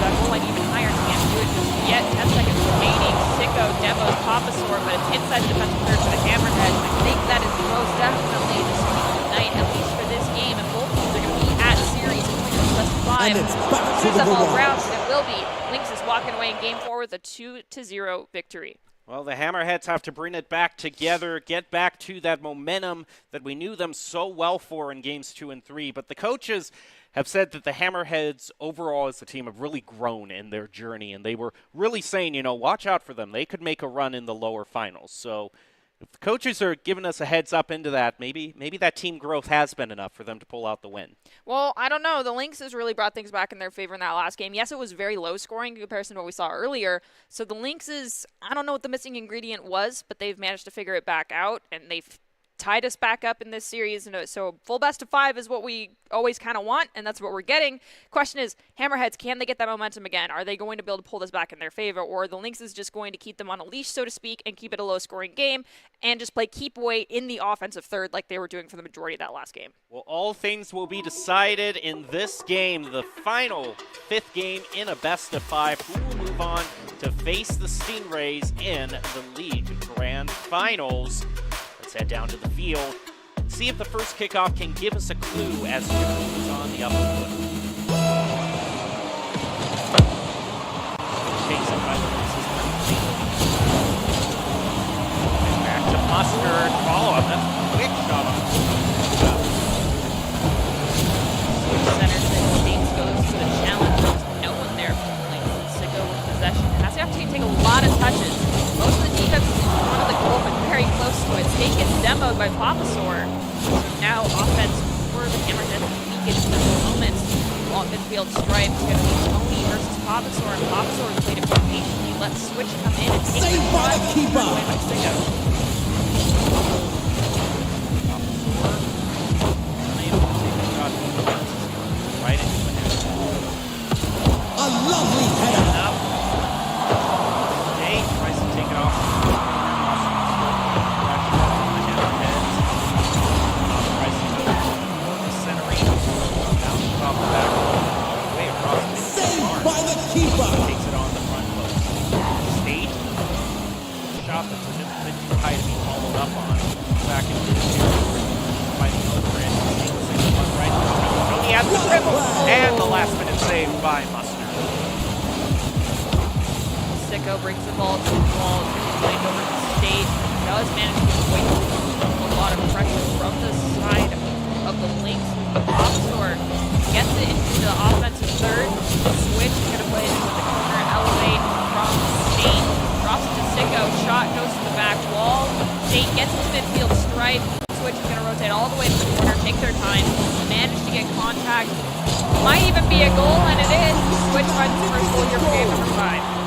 That goal line even higher. Can't do it just yet. 10 seconds remaining. Sicko demos Popsor, but it's inside the defensive third for the Hammerheads. I think that is most definitely the speed of the night, at least for this game. And both teams are going to be at series in points plus 5. And it's back to Choose the up all Marauders. rounds, and it will be. Lynx is walking away in game 4 with a 2-0 victory. Well, the Hammerheads have to bring it back together, get back to that momentum that we knew them so well for in games 2 and 3. But the coaches have said that the Hammerheads overall as a team have really grown in their journey, and they were really saying, watch out for them. They could make a run in the lower finals. So if the coaches are giving us a heads up into that, maybe that team growth has been enough for them to pull out the win. Well, I don't know. The Lynx has really brought things back in their favor in that last game. Yes, it was very low scoring in comparison to what we saw earlier. So the Lynxes, I don't know what the missing ingredient was, but they've managed to figure it back out, and they've tied us back up in this series. And so full best of 5 is what we always kind of want, and that's what we're getting. Question is, Hammerheads, can they get that momentum again? Are they going to be able to pull this back in their favor, or are the Lynxes just going to keep them on a leash, so to speak, and keep it a low-scoring game and just play keep away in the offensive third like they were doing for the majority of that last game? Well, all things will be decided in this game, the final 5th game in a best of 5. Who will move on to face the Stingrays in the league grand finals? Let's head down to the field and see if the first kickoff can give us a clue as to who's on the upper foot. Takes it by the Lynxes. Back to Mustard. Follow-up. That's a quick shot on Center says States goes to the challenge. There's no one there for the Lynx. Sicko with possession. Has the opportunity to take a lot of touches. Most of the defense is in front of the goal, but very close to it. State gets demoed by Papasaur. So now offense for the Hammerheads weakened in this moment. Long midfield stripe. It's going to be Tony versus Papasaur, and Papasaur played it more patiently. Let Switch come in and take the Saved by the keeper. away by Sicko. right into the net. A lovely header. Up. Nate tries to take it off. Centering. Down the top of the back. Way across the Saved by the keeper. takes it on the front post. State. Shot that's a bit too high to be followed up on. Back into the field. Fighting over it. Takes it right. Tony has the dribble. And the last minute save by Mustard. Sicko brings the ball to the wall, played over to State. Does manage to get away from a lot of pressure from the side of the Lynx. Papasaur gets it into the offensive third. Switch is going to play it into the corner, elevate from State. Drops it to Sicko. Shot goes to the back wall. State gets to midfield stripe. Switch is going to rotate all the way to the corner, take their time, manage to get contact. Might even be a goal, and it is. Switch finds his first goal here for game number 5.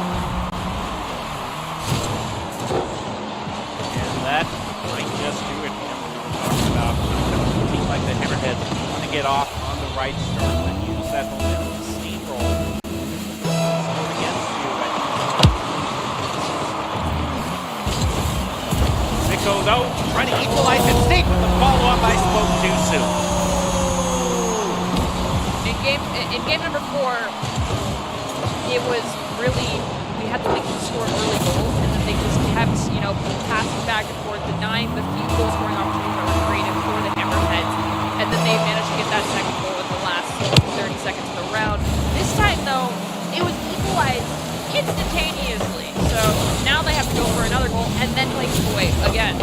That might just do it. Talking about a team like the Hammerheads want to get off on the right start and use that momentum to steamroll. Against you, Sicko, though, trying to equalize it. State with the follow-up. I spoke too soon. In game number 4, it was really, we had the Lynx score early goals, and then they just kept, passing back and forth, denying the few goal scoring opportunities that were created for the Hammerheads, and then they managed to get that second goal in the last 30 seconds of the round. This time, though, it was equalized instantaneously, so now they have to go for another goal and then play keep away again.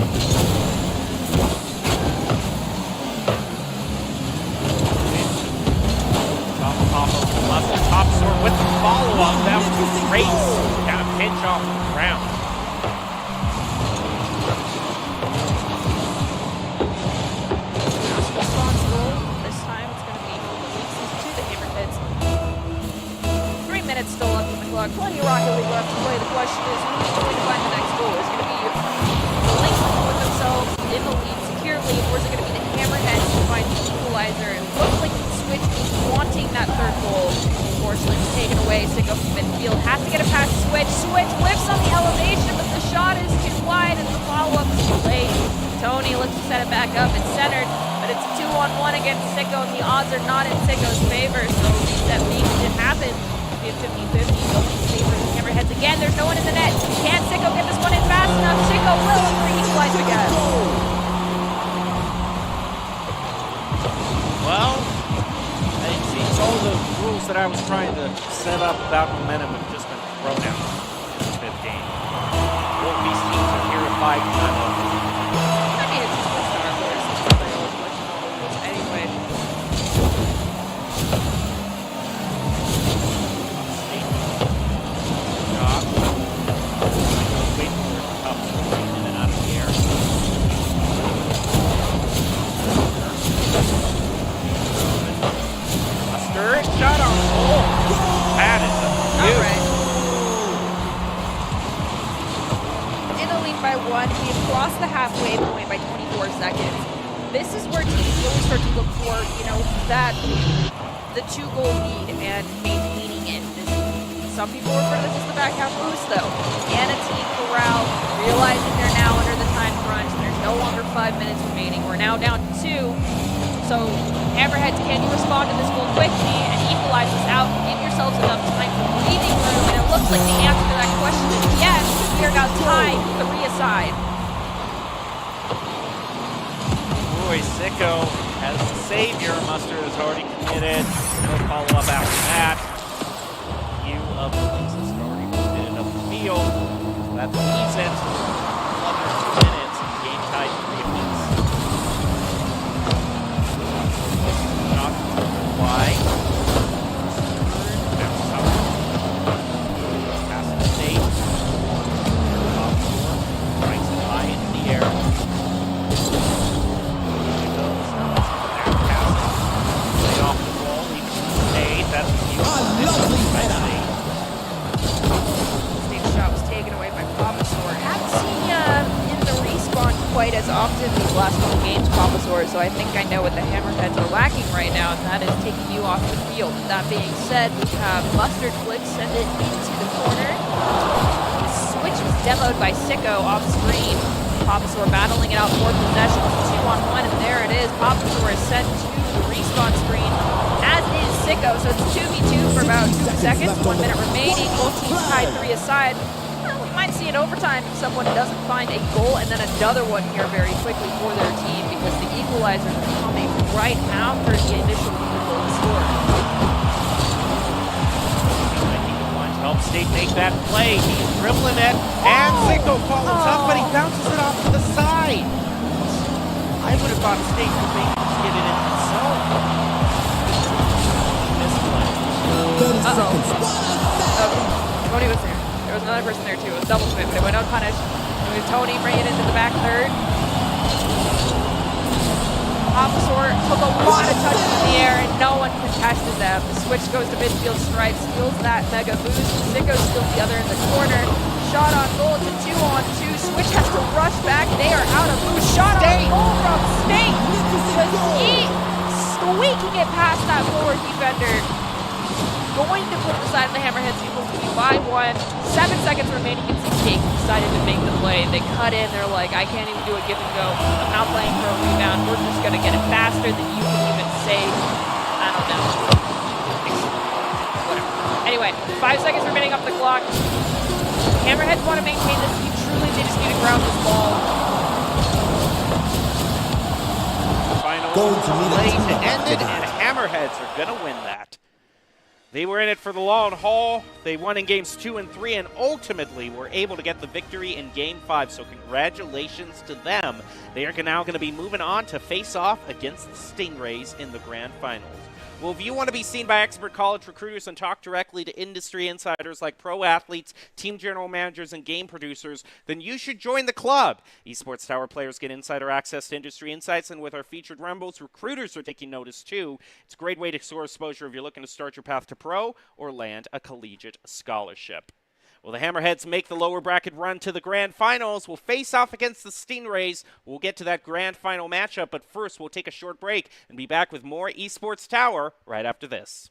Papasaur with the follow-up. That was great. Got a pinch off the ground. Responsible. This time it's going to be the Lynxes to the Hammerheads. 3 minutes still left on the clock. Plenty of Rocket League left to play. The question is, who's going to find the next goal? Is it going to be the Lynxes put themselves in the lead securely, or is it going to be the Hammerheads to find the equalizer? It looks like the Switch is wanting that third goal. Unfortunately, it's taken away. Sicko from midfield has to get it past Switch. Switch lifts on the elevation, but the shot is too wide and the follow-up is too late. Tony looks to set it back up. It's centered, but it's 2-on-1 against Sicko, and the odds are not in Sicko's favor. So that lead didn't happen. It's 50-50. Tony's favor the Hammerheads again. There's no one in the net. Can Sicko get this one in fast enough? Sicko will equalize again. Well, it seems all the rules that I was trying to set up about momentum have just been thrown out in the 5th game. Both these teams are here at 5 times. I mean, it's just Star Wars. It's not really much anyway. by 1. We have crossed the halfway point by 24 seconds. This is where teams really start to look for, the 2-goal lead and maintaining it. Some people refer to this as the back half boost, though. And a team morale, realizing they're now under the time crunch. There's no longer 5 minutes remaining. We're now down to 2. So, Hammerheads, can you respond to this goal quickly and equalize this out? Give yourselves enough time for breathing room. And it looks like the answer to that question is yes. We are now tied 3 aside. Roy Sicko as the savior. Mustard has already committed. No follow-up after that. Few of the Lynx has already moved it up the field. So that leaves it under 2 minutes. Game tied 3 apiece. Shot wide. Bounce out. Pass to State. Top four. Strikes it high into the air. Off the wall, leaves State. That's a huge lovely header. State's shot was taken away by Papasaur. Haven't seen in the respawn quite as often these last couple games, Papasaur, so I think I know what the Hammerheads are lacking right now, and that is taking you off the field. That being said, we have Mustard Flick send it into the corner. The switch was demoed by Sicko off screen. Papasaur battling it out for possession. 2-on-1, and there it is. Papasaur is sent to the respawn screen, as is Sicko, so it's 2v2 for about 2 seconds, 1 minute remaining. Both teams tied 3 aside. Well, we might see an overtime if someone doesn't find a goal, and then another one here very quickly for their team, because the equalizer is coming right after the initial goal score. Help State make that play. He's dribbling it, and Sicko follows up, but he bounces it off to the side. I would have thought State would maybe just get it in himself. This play. 30 seconds. Tony was there. There was another person there too. It was double Schmidt, but it went unpunished. We have Tony bring it into the back third. Papasaur took a lot of touches in the air and no one contested them. The switch goes to midfield. Stripe steals that mega boost. Sicko steals the other in the corner. Shot on goal. It's a 2-on-2. Switch has to rush back. They are out of boost. Shot on goal from State. Squeaking it past that forward defender. Going to put the side of the Hammerheads equal to be by 1. 7 seconds remaining. You can see State decided to make the play. They cut in. They're like, I can't even do a give and go. I'm not playing for a rebound. We're just going to get it faster than you can even say. I don't know. Whatever. Anyway, 5 seconds remaining off the clock. Hammerheads want to maintain this lead. Truly, they just need to ground this ball. Final Going to need a play to timeout end it, tonight. and Hammerheads are going to win that. They were in it for the long haul. They won in games 2 and 3 and ultimately were able to get the victory in game 5. So congratulations to them. They are now going to be moving on to face off against the Stingrays in the grand finals. Well, if you want to be seen by expert college recruiters and talk directly to industry insiders like pro athletes, team general managers, and game producers, then you should join the club. Esports Tower players get insider access to industry insights, and with our featured Rumbles, recruiters are taking notice too. It's a great way to soar exposure if you're looking to start your path to pro or land a collegiate scholarship. Well, the Hammerheads make the lower bracket run to the grand finals. We'll face off against the Stingrays. We'll get to that grand final matchup, but first we'll take a short break and be back with more Esports Tower right after this.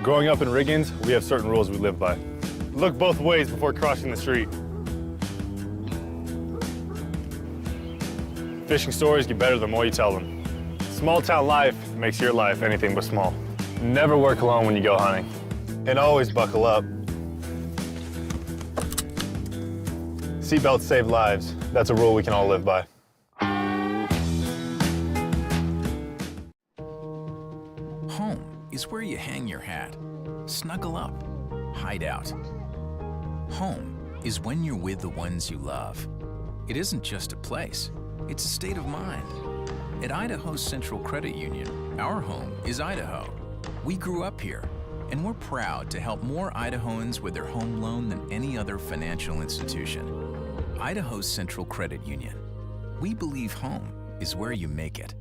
Growing up in Riggins, we have certain rules we live by. Look both ways before crossing the street. Fishing stories get better the more you tell them. Small town life makes your life anything but small. Never work alone when you go hunting. And always buckle up. Seatbelts save lives. That's a rule we can all live by. Home is where you hang your hat, snuggle up, hide out. Home is when you're with the ones you love. It isn't just a place, it's a state of mind. At Idaho Central Credit Union, our home is Idaho. We grew up here, and we're proud to help more Idahoans with their home loan than any other financial institution. Idaho Central Credit Union. We believe home is where you make it.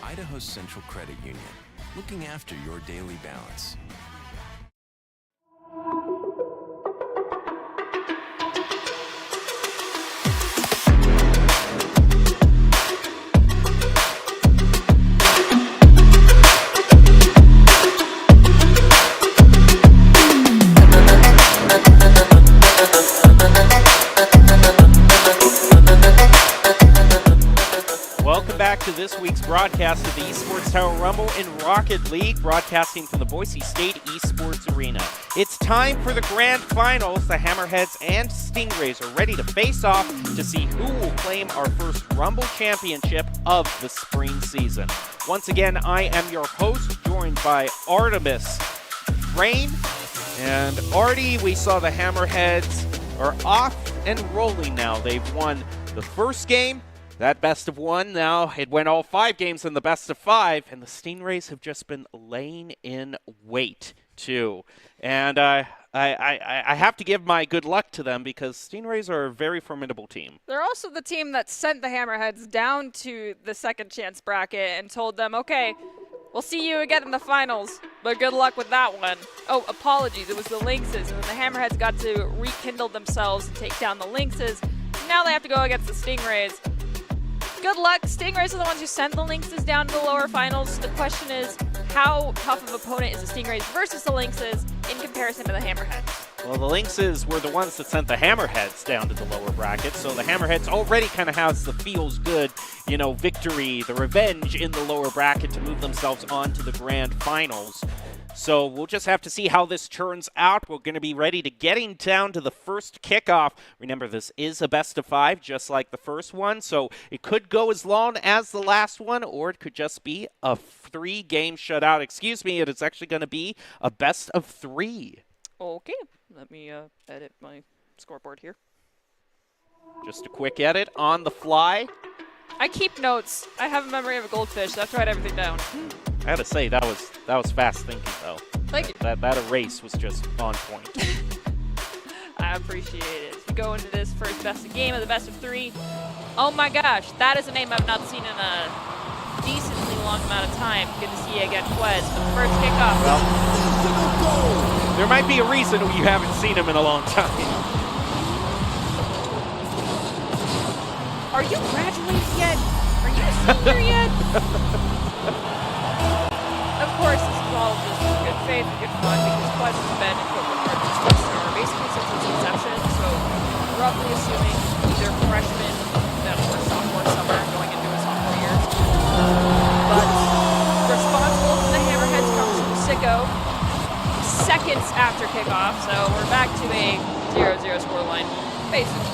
Idaho Central Credit Union, looking after your daily balance. Welcome back to this week's broadcast of the Esports Tower Rumble in Rocket League, broadcasting from the Boise State Esports Arena. It's time for the grand finals. The Hammerheads and Stingrays are ready to face off to see who will claim our first Rumble championship of the spring season. Once again, I am your host, joined by Artemis Rain. And Artie, we saw the Hammerheads are off and rolling now. They've won the first game. That best of one, now it went all 5 games in the best of 5, and the Stingrays have just been laying in wait, too. And I have to give my good luck to them because Stingrays are a very formidable team. They're also the team that sent the Hammerheads down to the second chance bracket and told them, okay, we'll see you again in the finals, but good luck with that one. Oh, apologies, it was the Lynxes, and then the Hammerheads got to rekindle themselves and take down the Lynxes. Now they have to go against the Stingrays. Good luck. Stingrays are the ones who sent the Lynxes down to the lower finals. The question is, how tough of an opponent is the Stingrays versus the Lynxes in comparison to the Hammerheads? Well, the Lynxes were the ones that sent the Hammerheads down to the lower bracket, so the Hammerheads already kind of has the feels good, victory, the revenge in the lower bracket to move themselves on to the grand finals. So we'll just have to see how this turns out. We're going to be ready to getting down to the first kickoff. Remember, this is a best of 5, just like the first one. So it could go as long as the last one, or it could just be a 3-game shutout. Excuse me, it's actually going to be a best of 3. Okay, let me edit my scoreboard here. Just a quick edit on the fly. I keep notes. I have a memory of a goldfish, so I have to write everything down. I had to say, that was fast thinking, though. Thank you. That erase was just on point. I appreciate it. We go into this first game of the best of 3. Oh my gosh, that is a name I've not seen in a decently long amount of time. Good to see you again, Quez. For the first kickoff. Well, there might be a reason you haven't seen him in a long time. Are you graduated yet? Are you a senior yet? Of course, this is all just good faith and good fun because Quest has been in corporate partners with Star basically since its inception, so roughly assuming either freshman or sophomore summer going into a sophomore year. But responsible for the Hammerheads comes from Sicko seconds after kickoff, so we're back to a 0-0 scoreline, basically.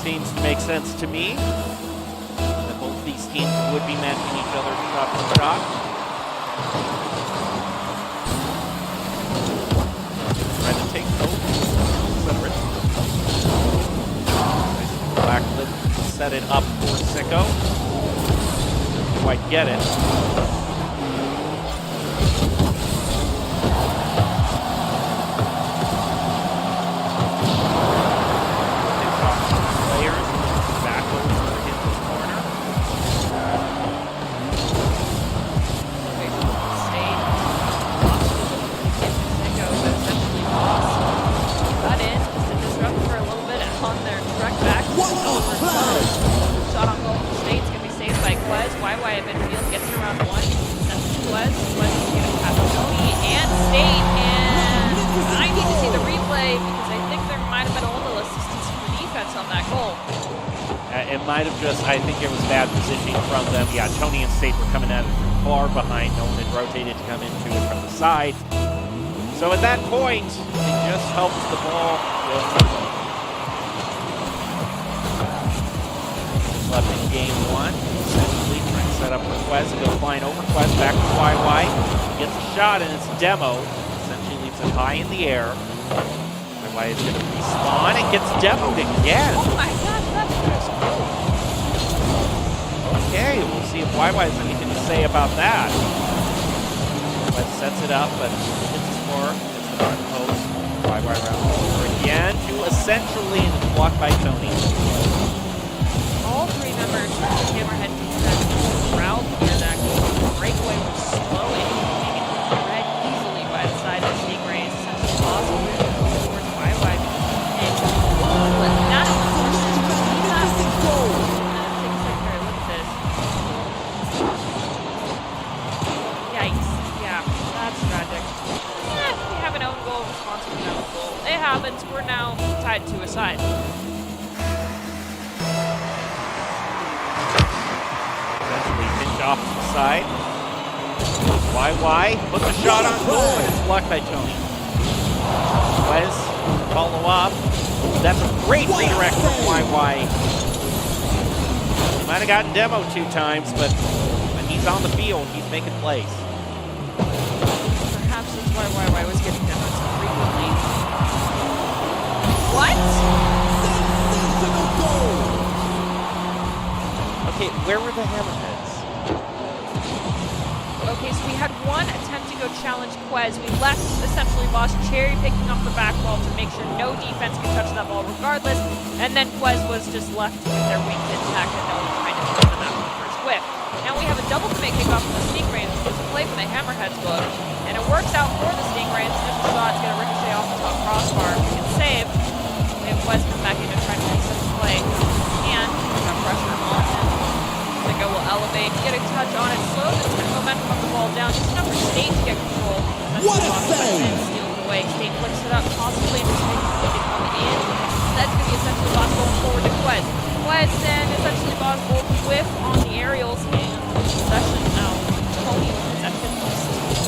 Seems to make sense to me that both these teams would be matching each other shot for shot. Try to take center it. Blacklit set it up for Sicko. Didn't quite get it. it might have just, I think it was bad positioning from them. Yeah, Tony and State were coming at it from far behind. No one had rotated to come into it from the side. So at that point, it just helps the ball go. Left in game one. Essentially trying to set up for Quez. It goes flying over Quez, back to YY. Gets a shot, and it's Demo. Essentially leaves it high in the air. YY is going to respawn and gets demoed again. Oh my gosh, that's cool. Okay, we'll see if YY has anything to say about that. Quez sets it up, but hits the score. Hits the front post. YY rounds over again to essentially, and it's blocked by Tony. All three members of the Hammerhead defense route here. That breakaway was slow and taken red easily by the side of Stingrays. Essentially lost towards YY. And not take a second look at this. Yikes. Yeah, that's tragic. We have an own goal, responsible for an own goal. It happens. We're now tied to a side. Off to the side. YY puts a shot on goal, and it's blocked by Tony. Quez follow up. That's a great redirect from YY. He might have gotten Demo 2 times, but when he's on the field, he's making plays. Perhaps that's why YY was getting Demo so frequently. What? Okay, where were the Hammerheads? Okay, so we had one attempt to go challenge Quez. We left essentially Boss cherry picking off the back wall to make sure no defense could touch that ball regardless. And then Quez was just left with their wings intact and no one trying to touch them after the first whiff. Now we have a double commit kickoff from the Stingrays, which is a play from the Hammerheads book. And it works out for the Stingrays. This shot's going to ricochet off the top crossbar. We can save. We have Quez come back in and try to reset the play. And we got pressure on him. Sicko will elevate, get a touch on it, slow the momentum of the ball down, just enough for State to get control. What a save! Steals away. State flicks it up, possibly into State to come in. That's going to be essentially Boss going forward to Quez. Quez then essentially Boss will whiff on the aerials and possession now. Tony with possession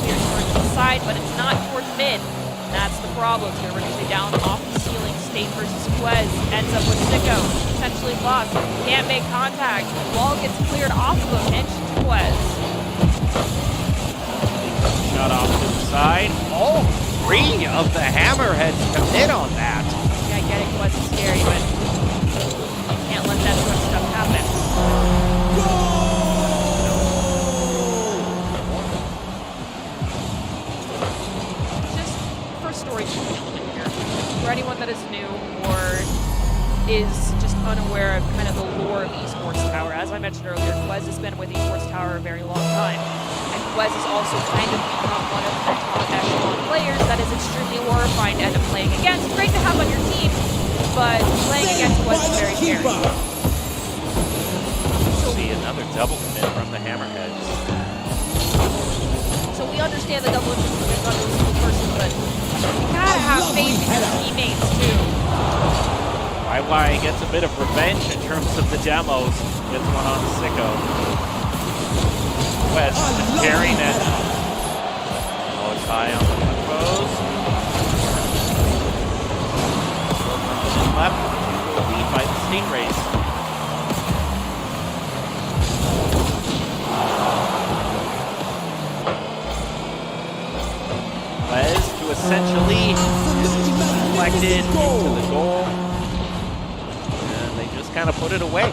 clear towards the side, but it's not towards mid. And that's the problem. It's going to ricochet down off the ceiling. State versus Quez ends up with Sicko. Essentially Boss can't make contact. The ball gets cleared off of him. Inch to Quez. Shot off to the side. All 3 of the Hammerheads commit on that. Yeah, I get it. Quez is scary, but you can't let that sort of stuff happen. Just for storytelling element here. For anyone that is new or is just unaware of kind of the lore of Esports Tower, as I mentioned earlier, Quez has been with Esports Tower a very long time. And Quez has also kind of become one of the top echelon players that is extremely horrifying to end up playing against. Great to have on your team, but playing against Quez is very scary. See another double commit from the Hammerheads. So we understand the double commit on a single person, but you gotta have faith in your teammates too. YY gets a bit of revenge in terms of the demos. Gets one on Sicko. Quez just carrying it. Ball is high on the front post. Left to lead by the Stingrays. Quez to essentially deflected into the goal. And they just kind of put it away.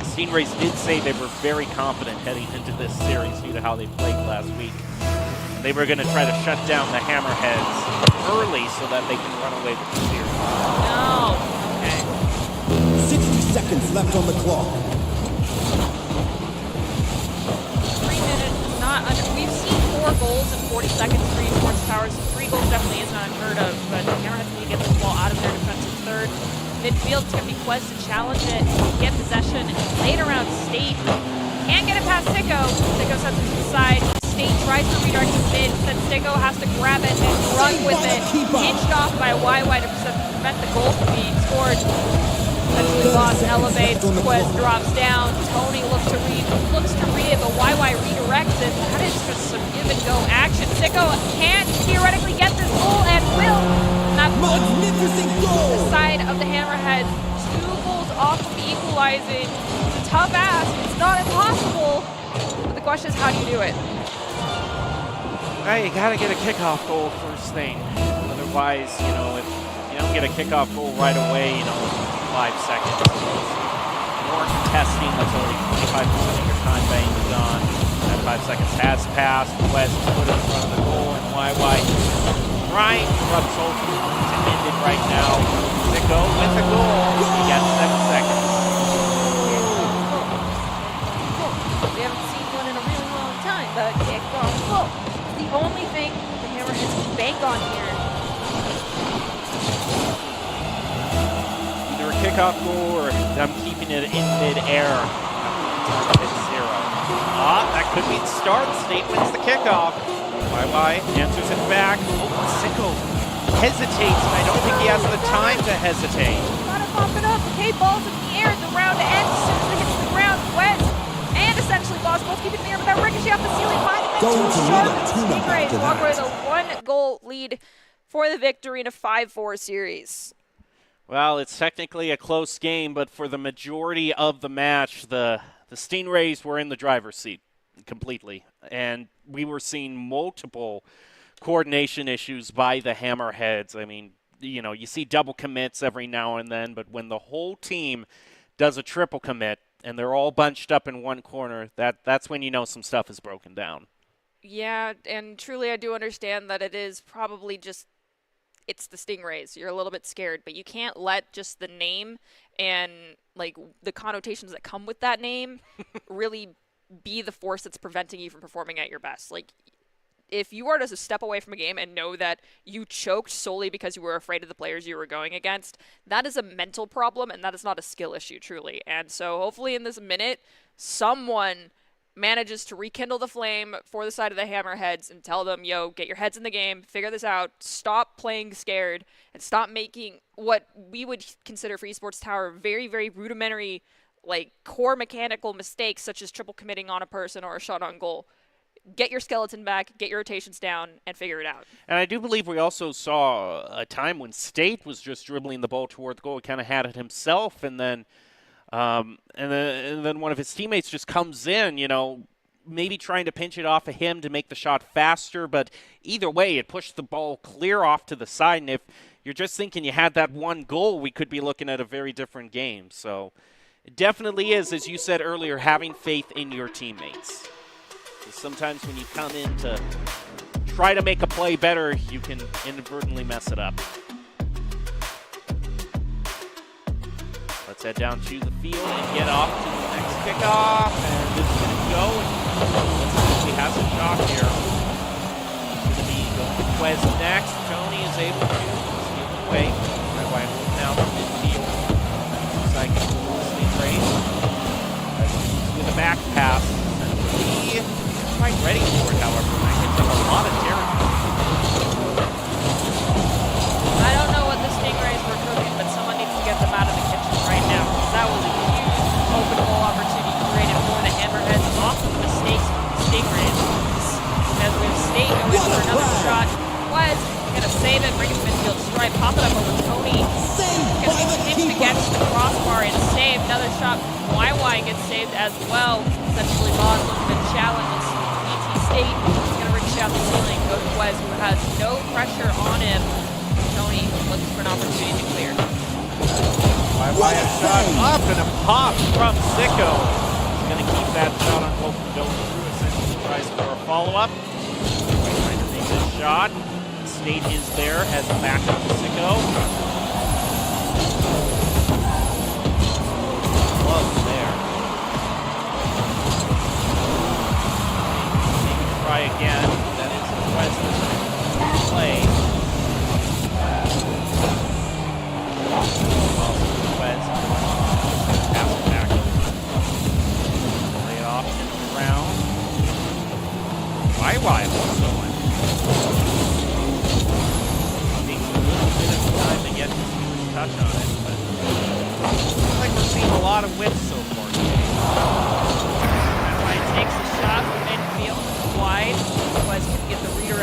Stingrays did say they were very confident heading into this series due to how they played last week. They were going to try to shut down the Hammerheads early so that they can run away with the series. No. Okay. 60 seconds left on the clock. 3 minutes is not under. We've seen 4 goals in 40 seconds for Esports Towers. 3 goals definitely is not unheard of, but the Hammerheads need to get this ball out of their defensive third. Midfield, it's going to be Quez to challenge it, get possession, lay it around State. Can't get it past Sicko. Sicko sets it to the side. State tries to redirect to mid, then Sicko has to grab it and run with it. Hinged off by YY to prevent the goal from being scored. Eventually Boss elevates, Quez drops down, Tony looks to read it, but YY redirects it. That is just some give and go action. Sicko can theoretically get this goal and will. That Magnificent goal! the side of the Hammerheads. 2 goals off of the equalizing. It's a tough ask. It's not impossible. But the question is, how do you do it? You gotta get a kickoff goal first thing. Otherwise, if you don't get a kickoff goal right away, 5 seconds. More contesting, that's only 25% of your time bank is on. That 5 seconds has passed. West put it in front of the goal, and YY trying to rub salt to end it right now. Sicko with the goal. He gets 7 seconds. We haven't seen one in a really long time, but kickoff goal. It's the only thing the Hammerheads can bank on here. Either a kickoff goal or them keeping it in mid-air. It's 0. That could be the start. State wins the kickoff. YY answers it back. Sicko hesitates, and I don't think he has the time to hesitate. Gotta pop it up. Okay, ball's in the air. The round ends as soon as it hits the ground. West and essentially Boss both keep it in the air, but that ricochet off the ceiling behind him. Going to need a Sharp tune-up Stingrays after walk away that. with a 1-goal lead for the victory in a 5-4 series. Well, it's technically a close game, but for the majority of the match, the Stingrays were in the driver's seat completely. And we were seeing multiple coordination issues by the Hammerheads. I mean, you see double commits every now and then, but when the whole team does a triple commit and they're all bunched up in one corner, that's when some stuff is broken down. Yeah, and truly I do understand that it is probably just it's the Stingrays. You're a little bit scared, but you can't let just the name and the connotations that come with that name really be the force that's preventing you from performing at your best. If you are to step away from a game and know that you choked solely because you were afraid of the players you were going against, that is a mental problem and that is not a skill issue, truly. And so hopefully in this minute, someone manages to rekindle the flame for the side of the Hammerheads and tell them, get your heads in the game, figure this out, stop playing scared, and stop making what we would consider for Esports Tower very, very rudimentary, core mechanical mistakes such as triple committing on a person or a shot on goal. Get your skeleton back, get your rotations down, and figure it out. And I do believe we also saw a time when State was just dribbling the ball toward the goal. He kind of had it himself, and then one of his teammates just comes in, maybe trying to pinch it off of him to make the shot faster. But either way, it pushed the ball clear off to the side. And if you're just thinking you had that one goal, we could be looking at a very different game. So it definitely is, as you said earlier, having faith in your teammates. Sometimes when you come in to try to make a play better, you can inadvertently mess it up. Let's head down to the field and get off to the next kickoff. And this is going to go. Let's see if he has a shot here. He's going to be going to Quez next. Tony is able to steal it away. YY moving now to midfield. Second Stingrays. With a back pass. He quite ready for it, however. That hits up a lot of territory. I don't know what the Stingrays were cooking, but someone needs to get them out of the kitchen right now. That was a huge open goal opportunity created for the Hammerheads off of the mistakes from the Stingrays. As we have State going for another shot. Was going to save it, bring it to midfield strike, pop it up over Tony. Going to be pinched against the crossbar and saved. Another shot from YY gets saved as well. Essentially, Boss looking to challenge State. He's going to ricochet out the ceiling, go to Quez, who has no pressure on him. Tony looking for an opportunity to clear. YY a shot up and a pop from Sicko. He's going to keep that shot on goal from going through. Essentially tries for a follow-up. Trying to make this shot. State is there as a backup to Sicko. Close there. Try again. That is the Quez play. Quez pass it back. Lay it off into the ground. YY also went.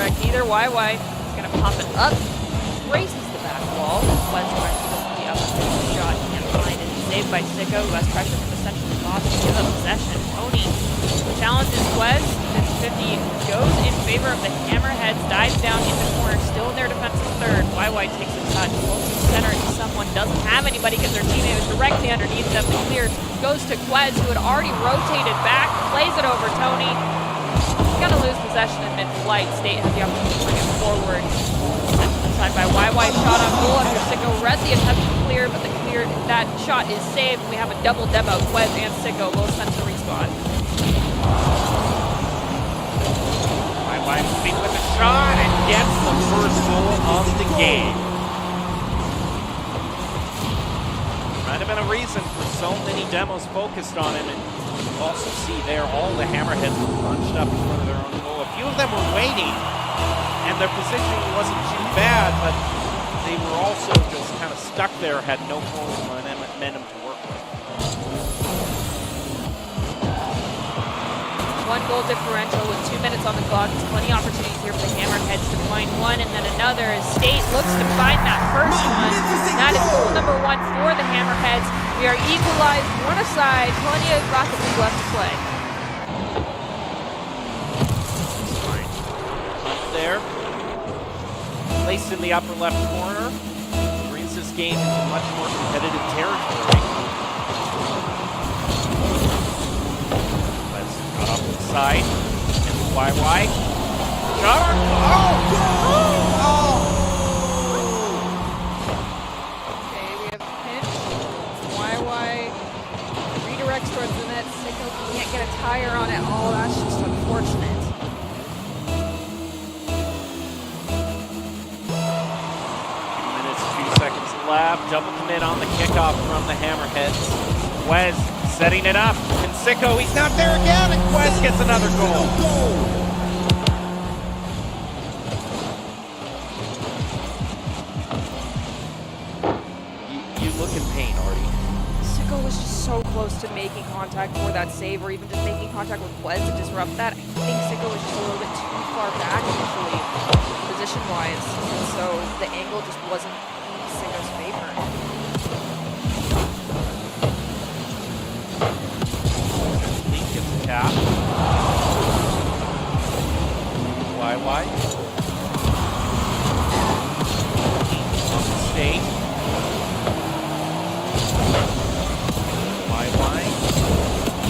redirect either. YY is going to pump it up. Races the back wall. Quez trying to go for the upper shot. Can't find it. Saved by Sicko, who has pressure from essentially lost to the possession. Tony challenges Quez. 50 goes in favor of the Hammerheads. Dives down in the corner. Still in their defensive third. YY takes a touch. Looks to center to someone. Doesn't have anybody because their teammate is directly underneath them. The clear goes to Quez, who had already rotated back. Plays it over Tony. He's going to lose possession in mid-flight. State has the opportunity to bring it forward. Sent to the side by YY. Shot on goal after Sicko read the attempt to clear, but that shot is saved. We have a double demo. Quez and Sicko both sent to respawn. YY moving with a shot and gets the first goal of the game. Might have been a reason for so many demos focused on him, and you also see there all the Hammerheads were bunched up in front of their own goal. A few of them were waiting, and their positioning wasn't too bad, but they were also just kind of stuck there, had no forward momentum to work with. 1 goal differential with 2 minutes on the clock. There's plenty of opportunities here for the Hammerheads to find one and then another as State looks to find that first one. That is goal number 1 for the Hammerheads. We are equalized, one aside, plenty of Rocket League left to play. Hunt there. Placed in the upper left corner. Brings this game into much more competitive territory. Got off to the side. And YY. Shot on Okay, we have a pinch. YY redirects towards the net. Sicko can't get a tire on it. Oh, that's just unfortunate. left. Double commit on the kickoff from the Hammerheads. Quez setting it up. And Sicko, he's not there again, and Quez gets another goal. You look in pain, Artie. Sicko was just so close to making contact for that save, or even just making contact with Quez to disrupt that. I think Sicko was just a little bit too far back initially, position-wise, and so the angle just wasn't in Sicko's favor. Leak gets a tap. YY. State. YY.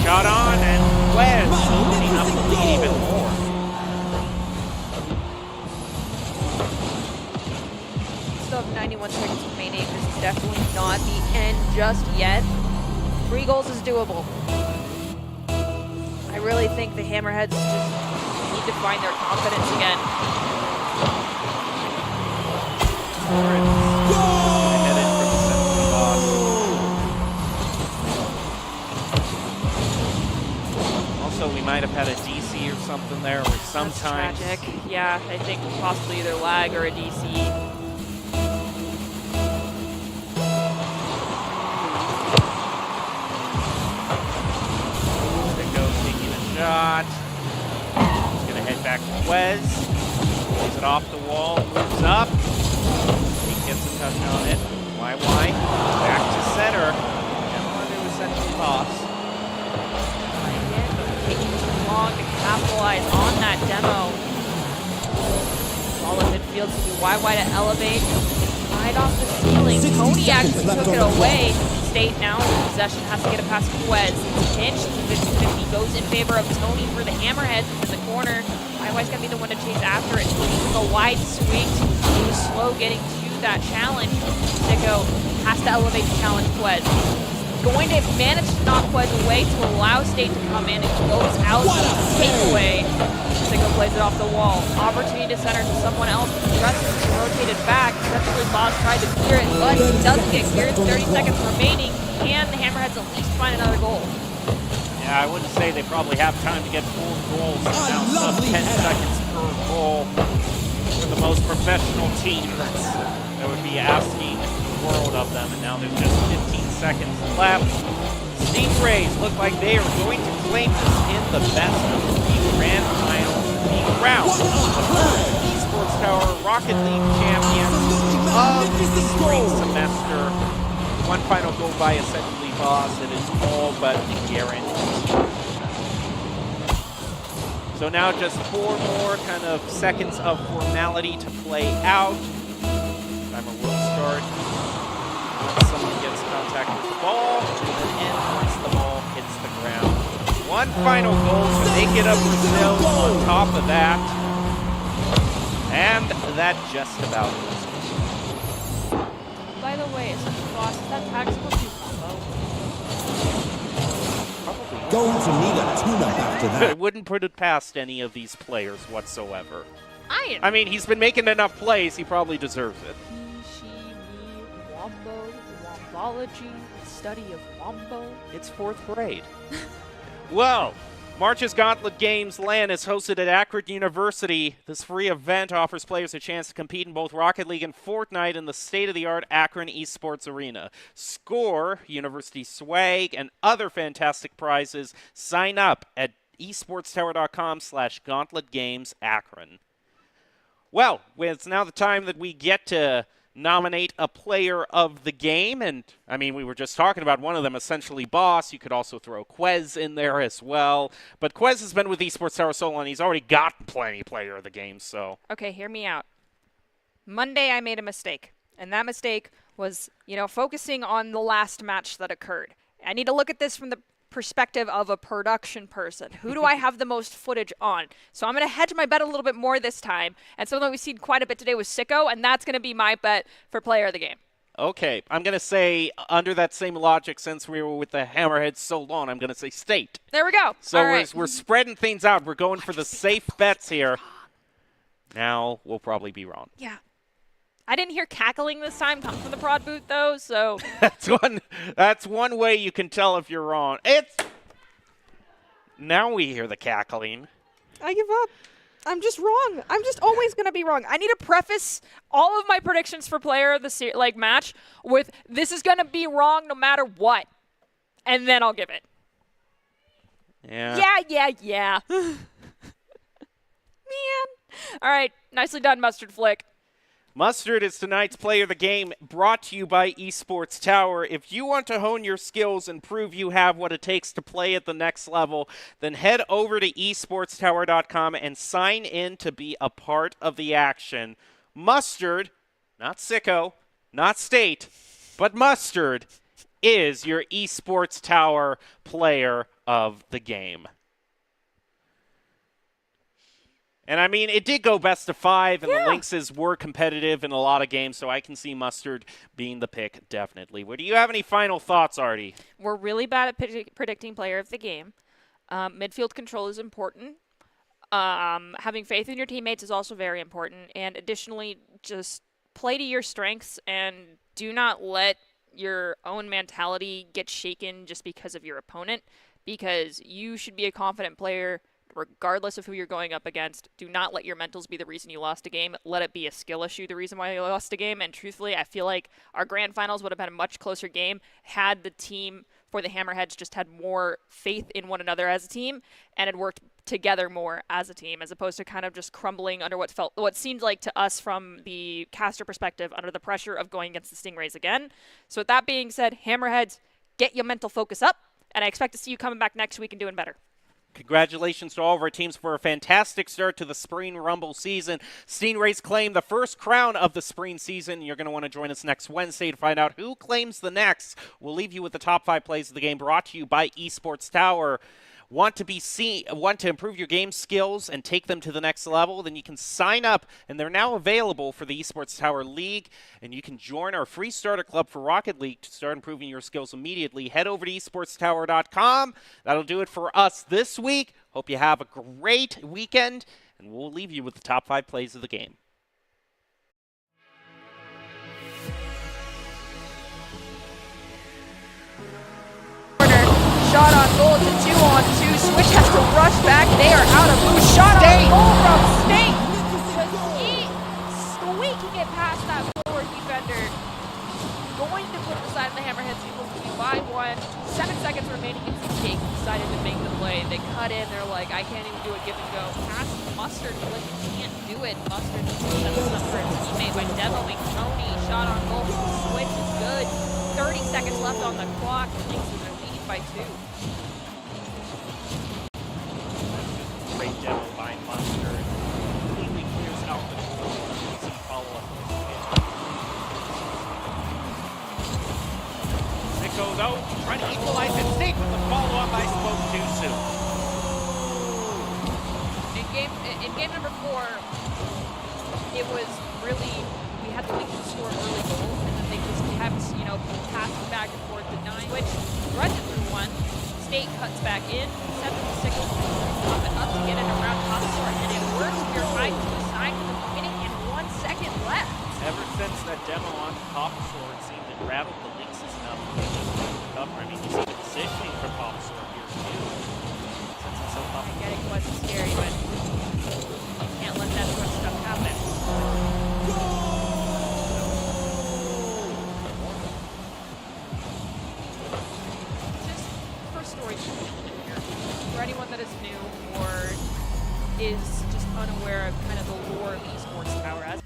Shot on, and Quez opening up the lead even more. Still have 91 seconds remaining. This is definitely not the end just yet. 3 goals is doable. I really think the Hammerheads just need to find their confidence again. Headed for the central boss. Also, we might have had a DC or something there, or sometimes. That's tragic. Yeah, I think possibly either lag or a DC. Shot. He's going to head back to Quez. Plays it off the wall, moves up. He gets a touch on it. YY back to center. Down under the central toss. Again, taking too long to capitalize on that demo. Ball in midfield to YY to elevate. Right off the ceiling. 60 Tony seconds actually left took on it the clock. away. State now with possession has to get it past Quez. It's pinched. 50-50 goes in favor of Tony for the Hammerheads in the corner. YY's gonna be the one to chase after it. Tony took a wide swing. He was slow getting to that challenge. Sicko has to elevate the challenge Quez. Going to manage to knock Quez away to allow State to come in. It goes out to the takeaway. Sicko plays it off the wall. Opportunity to center to someone else. The rest is rotated back. Essentially, Boss tried to clear it, but he doesn't get cleared. 30 seconds remaining. Can the Hammerheads at least find another goal? Yeah, I wouldn't say they probably have time to get 4 goals. Now sub 10 seconds per goal for the most professional team. That would be asking the world of them. And now there's just 15 seconds left. Stingrays look like they are going to claim this in the best of 3 grand final round. Rocket League champions of the spring semester. One final goal by essentially Boss. It is all but guaranteed. So now just 4 more kind of seconds of formality to play out. Timer will start once someone gets contact with the ball, and then end once the ball hits the ground. One final goal to make it a Brazil on top of that. And that just about does it. By the way, essentially Boss, is that taxable to Going to need a tune-up after I that. wouldn't put it past any of these players whatsoever. I I mean, he's been making enough plays, he probably deserves it. He, she, me, Wombo, Wombology, study of Wombo. It's 4th grade. Well, March's Gauntlet Games LAN is hosted at Akron University. This free event offers players a chance to compete in both Rocket League and Fortnite in the state-of-the-art Akron Esports Arena. Score University swag and other fantastic prizes. Sign up at esportstower.com/gauntletgamesakron. Well, it's now the time that we get to nominate a player of the game, and I mean, we were just talking about one of them, essentially Boss. You could also throw Quez in there as well, but Quez has been with Esports Tower so long, he's already got plenty player of the game, so. Okay, hear me out. Monday I made a mistake, and that mistake was, focusing on the last match that occurred. I need to look at this from the perspective of a production person. Who do I have the most footage on? So I'm going to hedge my bet a little bit more this time, and something we've seen quite a bit today was Sicko, and that's going to be my bet for player of the game. Okay, I'm going to say, under that same logic, since we were with the Hammerheads so long, I'm going to say State. There we go. So All right. we're spreading things out. We're going for the safe bets here. Now, we'll probably be wrong. Yeah. I didn't hear cackling this time come from the prod booth, though, so... That's one way you can tell if you're wrong. Now we hear the cackling. I give up. I'm just wrong. I'm just always going to be wrong. I need to preface all of my predictions for player of the match with, this is going to be wrong no matter what. And then I'll give it. Yeah. Yeah. Man. All right. Nicely done, Mustard Flick. Mustard is tonight's player of the game, brought to you by Esports Tower. If you want to hone your skills and prove you have what it takes to play at the next level, then head over to esportstower.com and sign in to be a part of the action. Mustard, not Sicko, not State, but Mustard is your Esports Tower player of the game. And I mean, it did go best of 5, and the Lynxes were competitive in a lot of games, so I can see Mustard being the pick, definitely. Do you have any final thoughts, Artie? We're really bad at predicting player of the game. Midfield control is important. Having faith in your teammates is also very important. And additionally, just play to your strengths and do not let your own mentality get shaken just because of your opponent, because you should be a confident player regardless of who you're going up against. Do not let your mentals be the reason you lost a game. Let it be a skill issue, the reason why you lost a game. And truthfully, I feel like our grand finals would have been a much closer game had the team for the Hammerheads just had more faith in one another as a team and had worked together more as a team, as opposed to kind of just crumbling under what seemed like to us from the caster perspective under the pressure of going against the Stingrays again. So with that being said, Hammerheads, get your mental focus up, and I expect to see you coming back next week and doing better. Congratulations to all of our teams for a fantastic start to the Spring Rumble season. Stingrays claim the first crown of the spring season. You're going to want to join us next Wednesday to find out who claims the next. We'll leave you with the top 5 plays of the game, brought to you by Esports Tower. Want to improve your game skills and take them to the next level? Then you can sign up, and they're now available for the Esports Tower League, and you can join our free starter club for Rocket League to start improving your skills immediately. Head over to esportstower.com. That'll do it for us this week. Hope you have a great weekend, and we'll leave you with the top 5 plays of the game. Shot on goal, it's a 2-on-2. Switch has to rush back. They are out of boost. Shot on goal from State. Squeaking it past that forward defender. Going to put the side of the Hammerheads able to by 1. 7 seconds remaining in State decided to make the play. They cut in. They're like, I can't even do a give and go. Pass Mustard. Flick can't do it. Mustard needs to set this up for a teammate by demoing Tony. Shot on goal. Switch is good. 30 seconds left on the clock. Lynx are leading by 2. Great demo by Mustard. Completely clears out the goal. Easy follow-up. Zico, though, trying to equalize it. State with the follow-up. I spoke too soon. In game number 4, it was really, we had the Lynx score early goals, and then they just kept, passing back and forth to 9, which runs it through 1. State cuts back in, 7 Sickles popping up to get it around Topsword, and it works. We're right to the side of the beginning and 1 second left. Ever since that demo on Top Sword seemed to rattle the Lynxes enough to make them cover. I mean, you see the positioning for Top Sword here too. Since it's so tough. I get it was scary, but you can't let that sort of stuff happen. Just for story here, for anyone that is new or is just unaware of kind of the lore of Esports Tower, as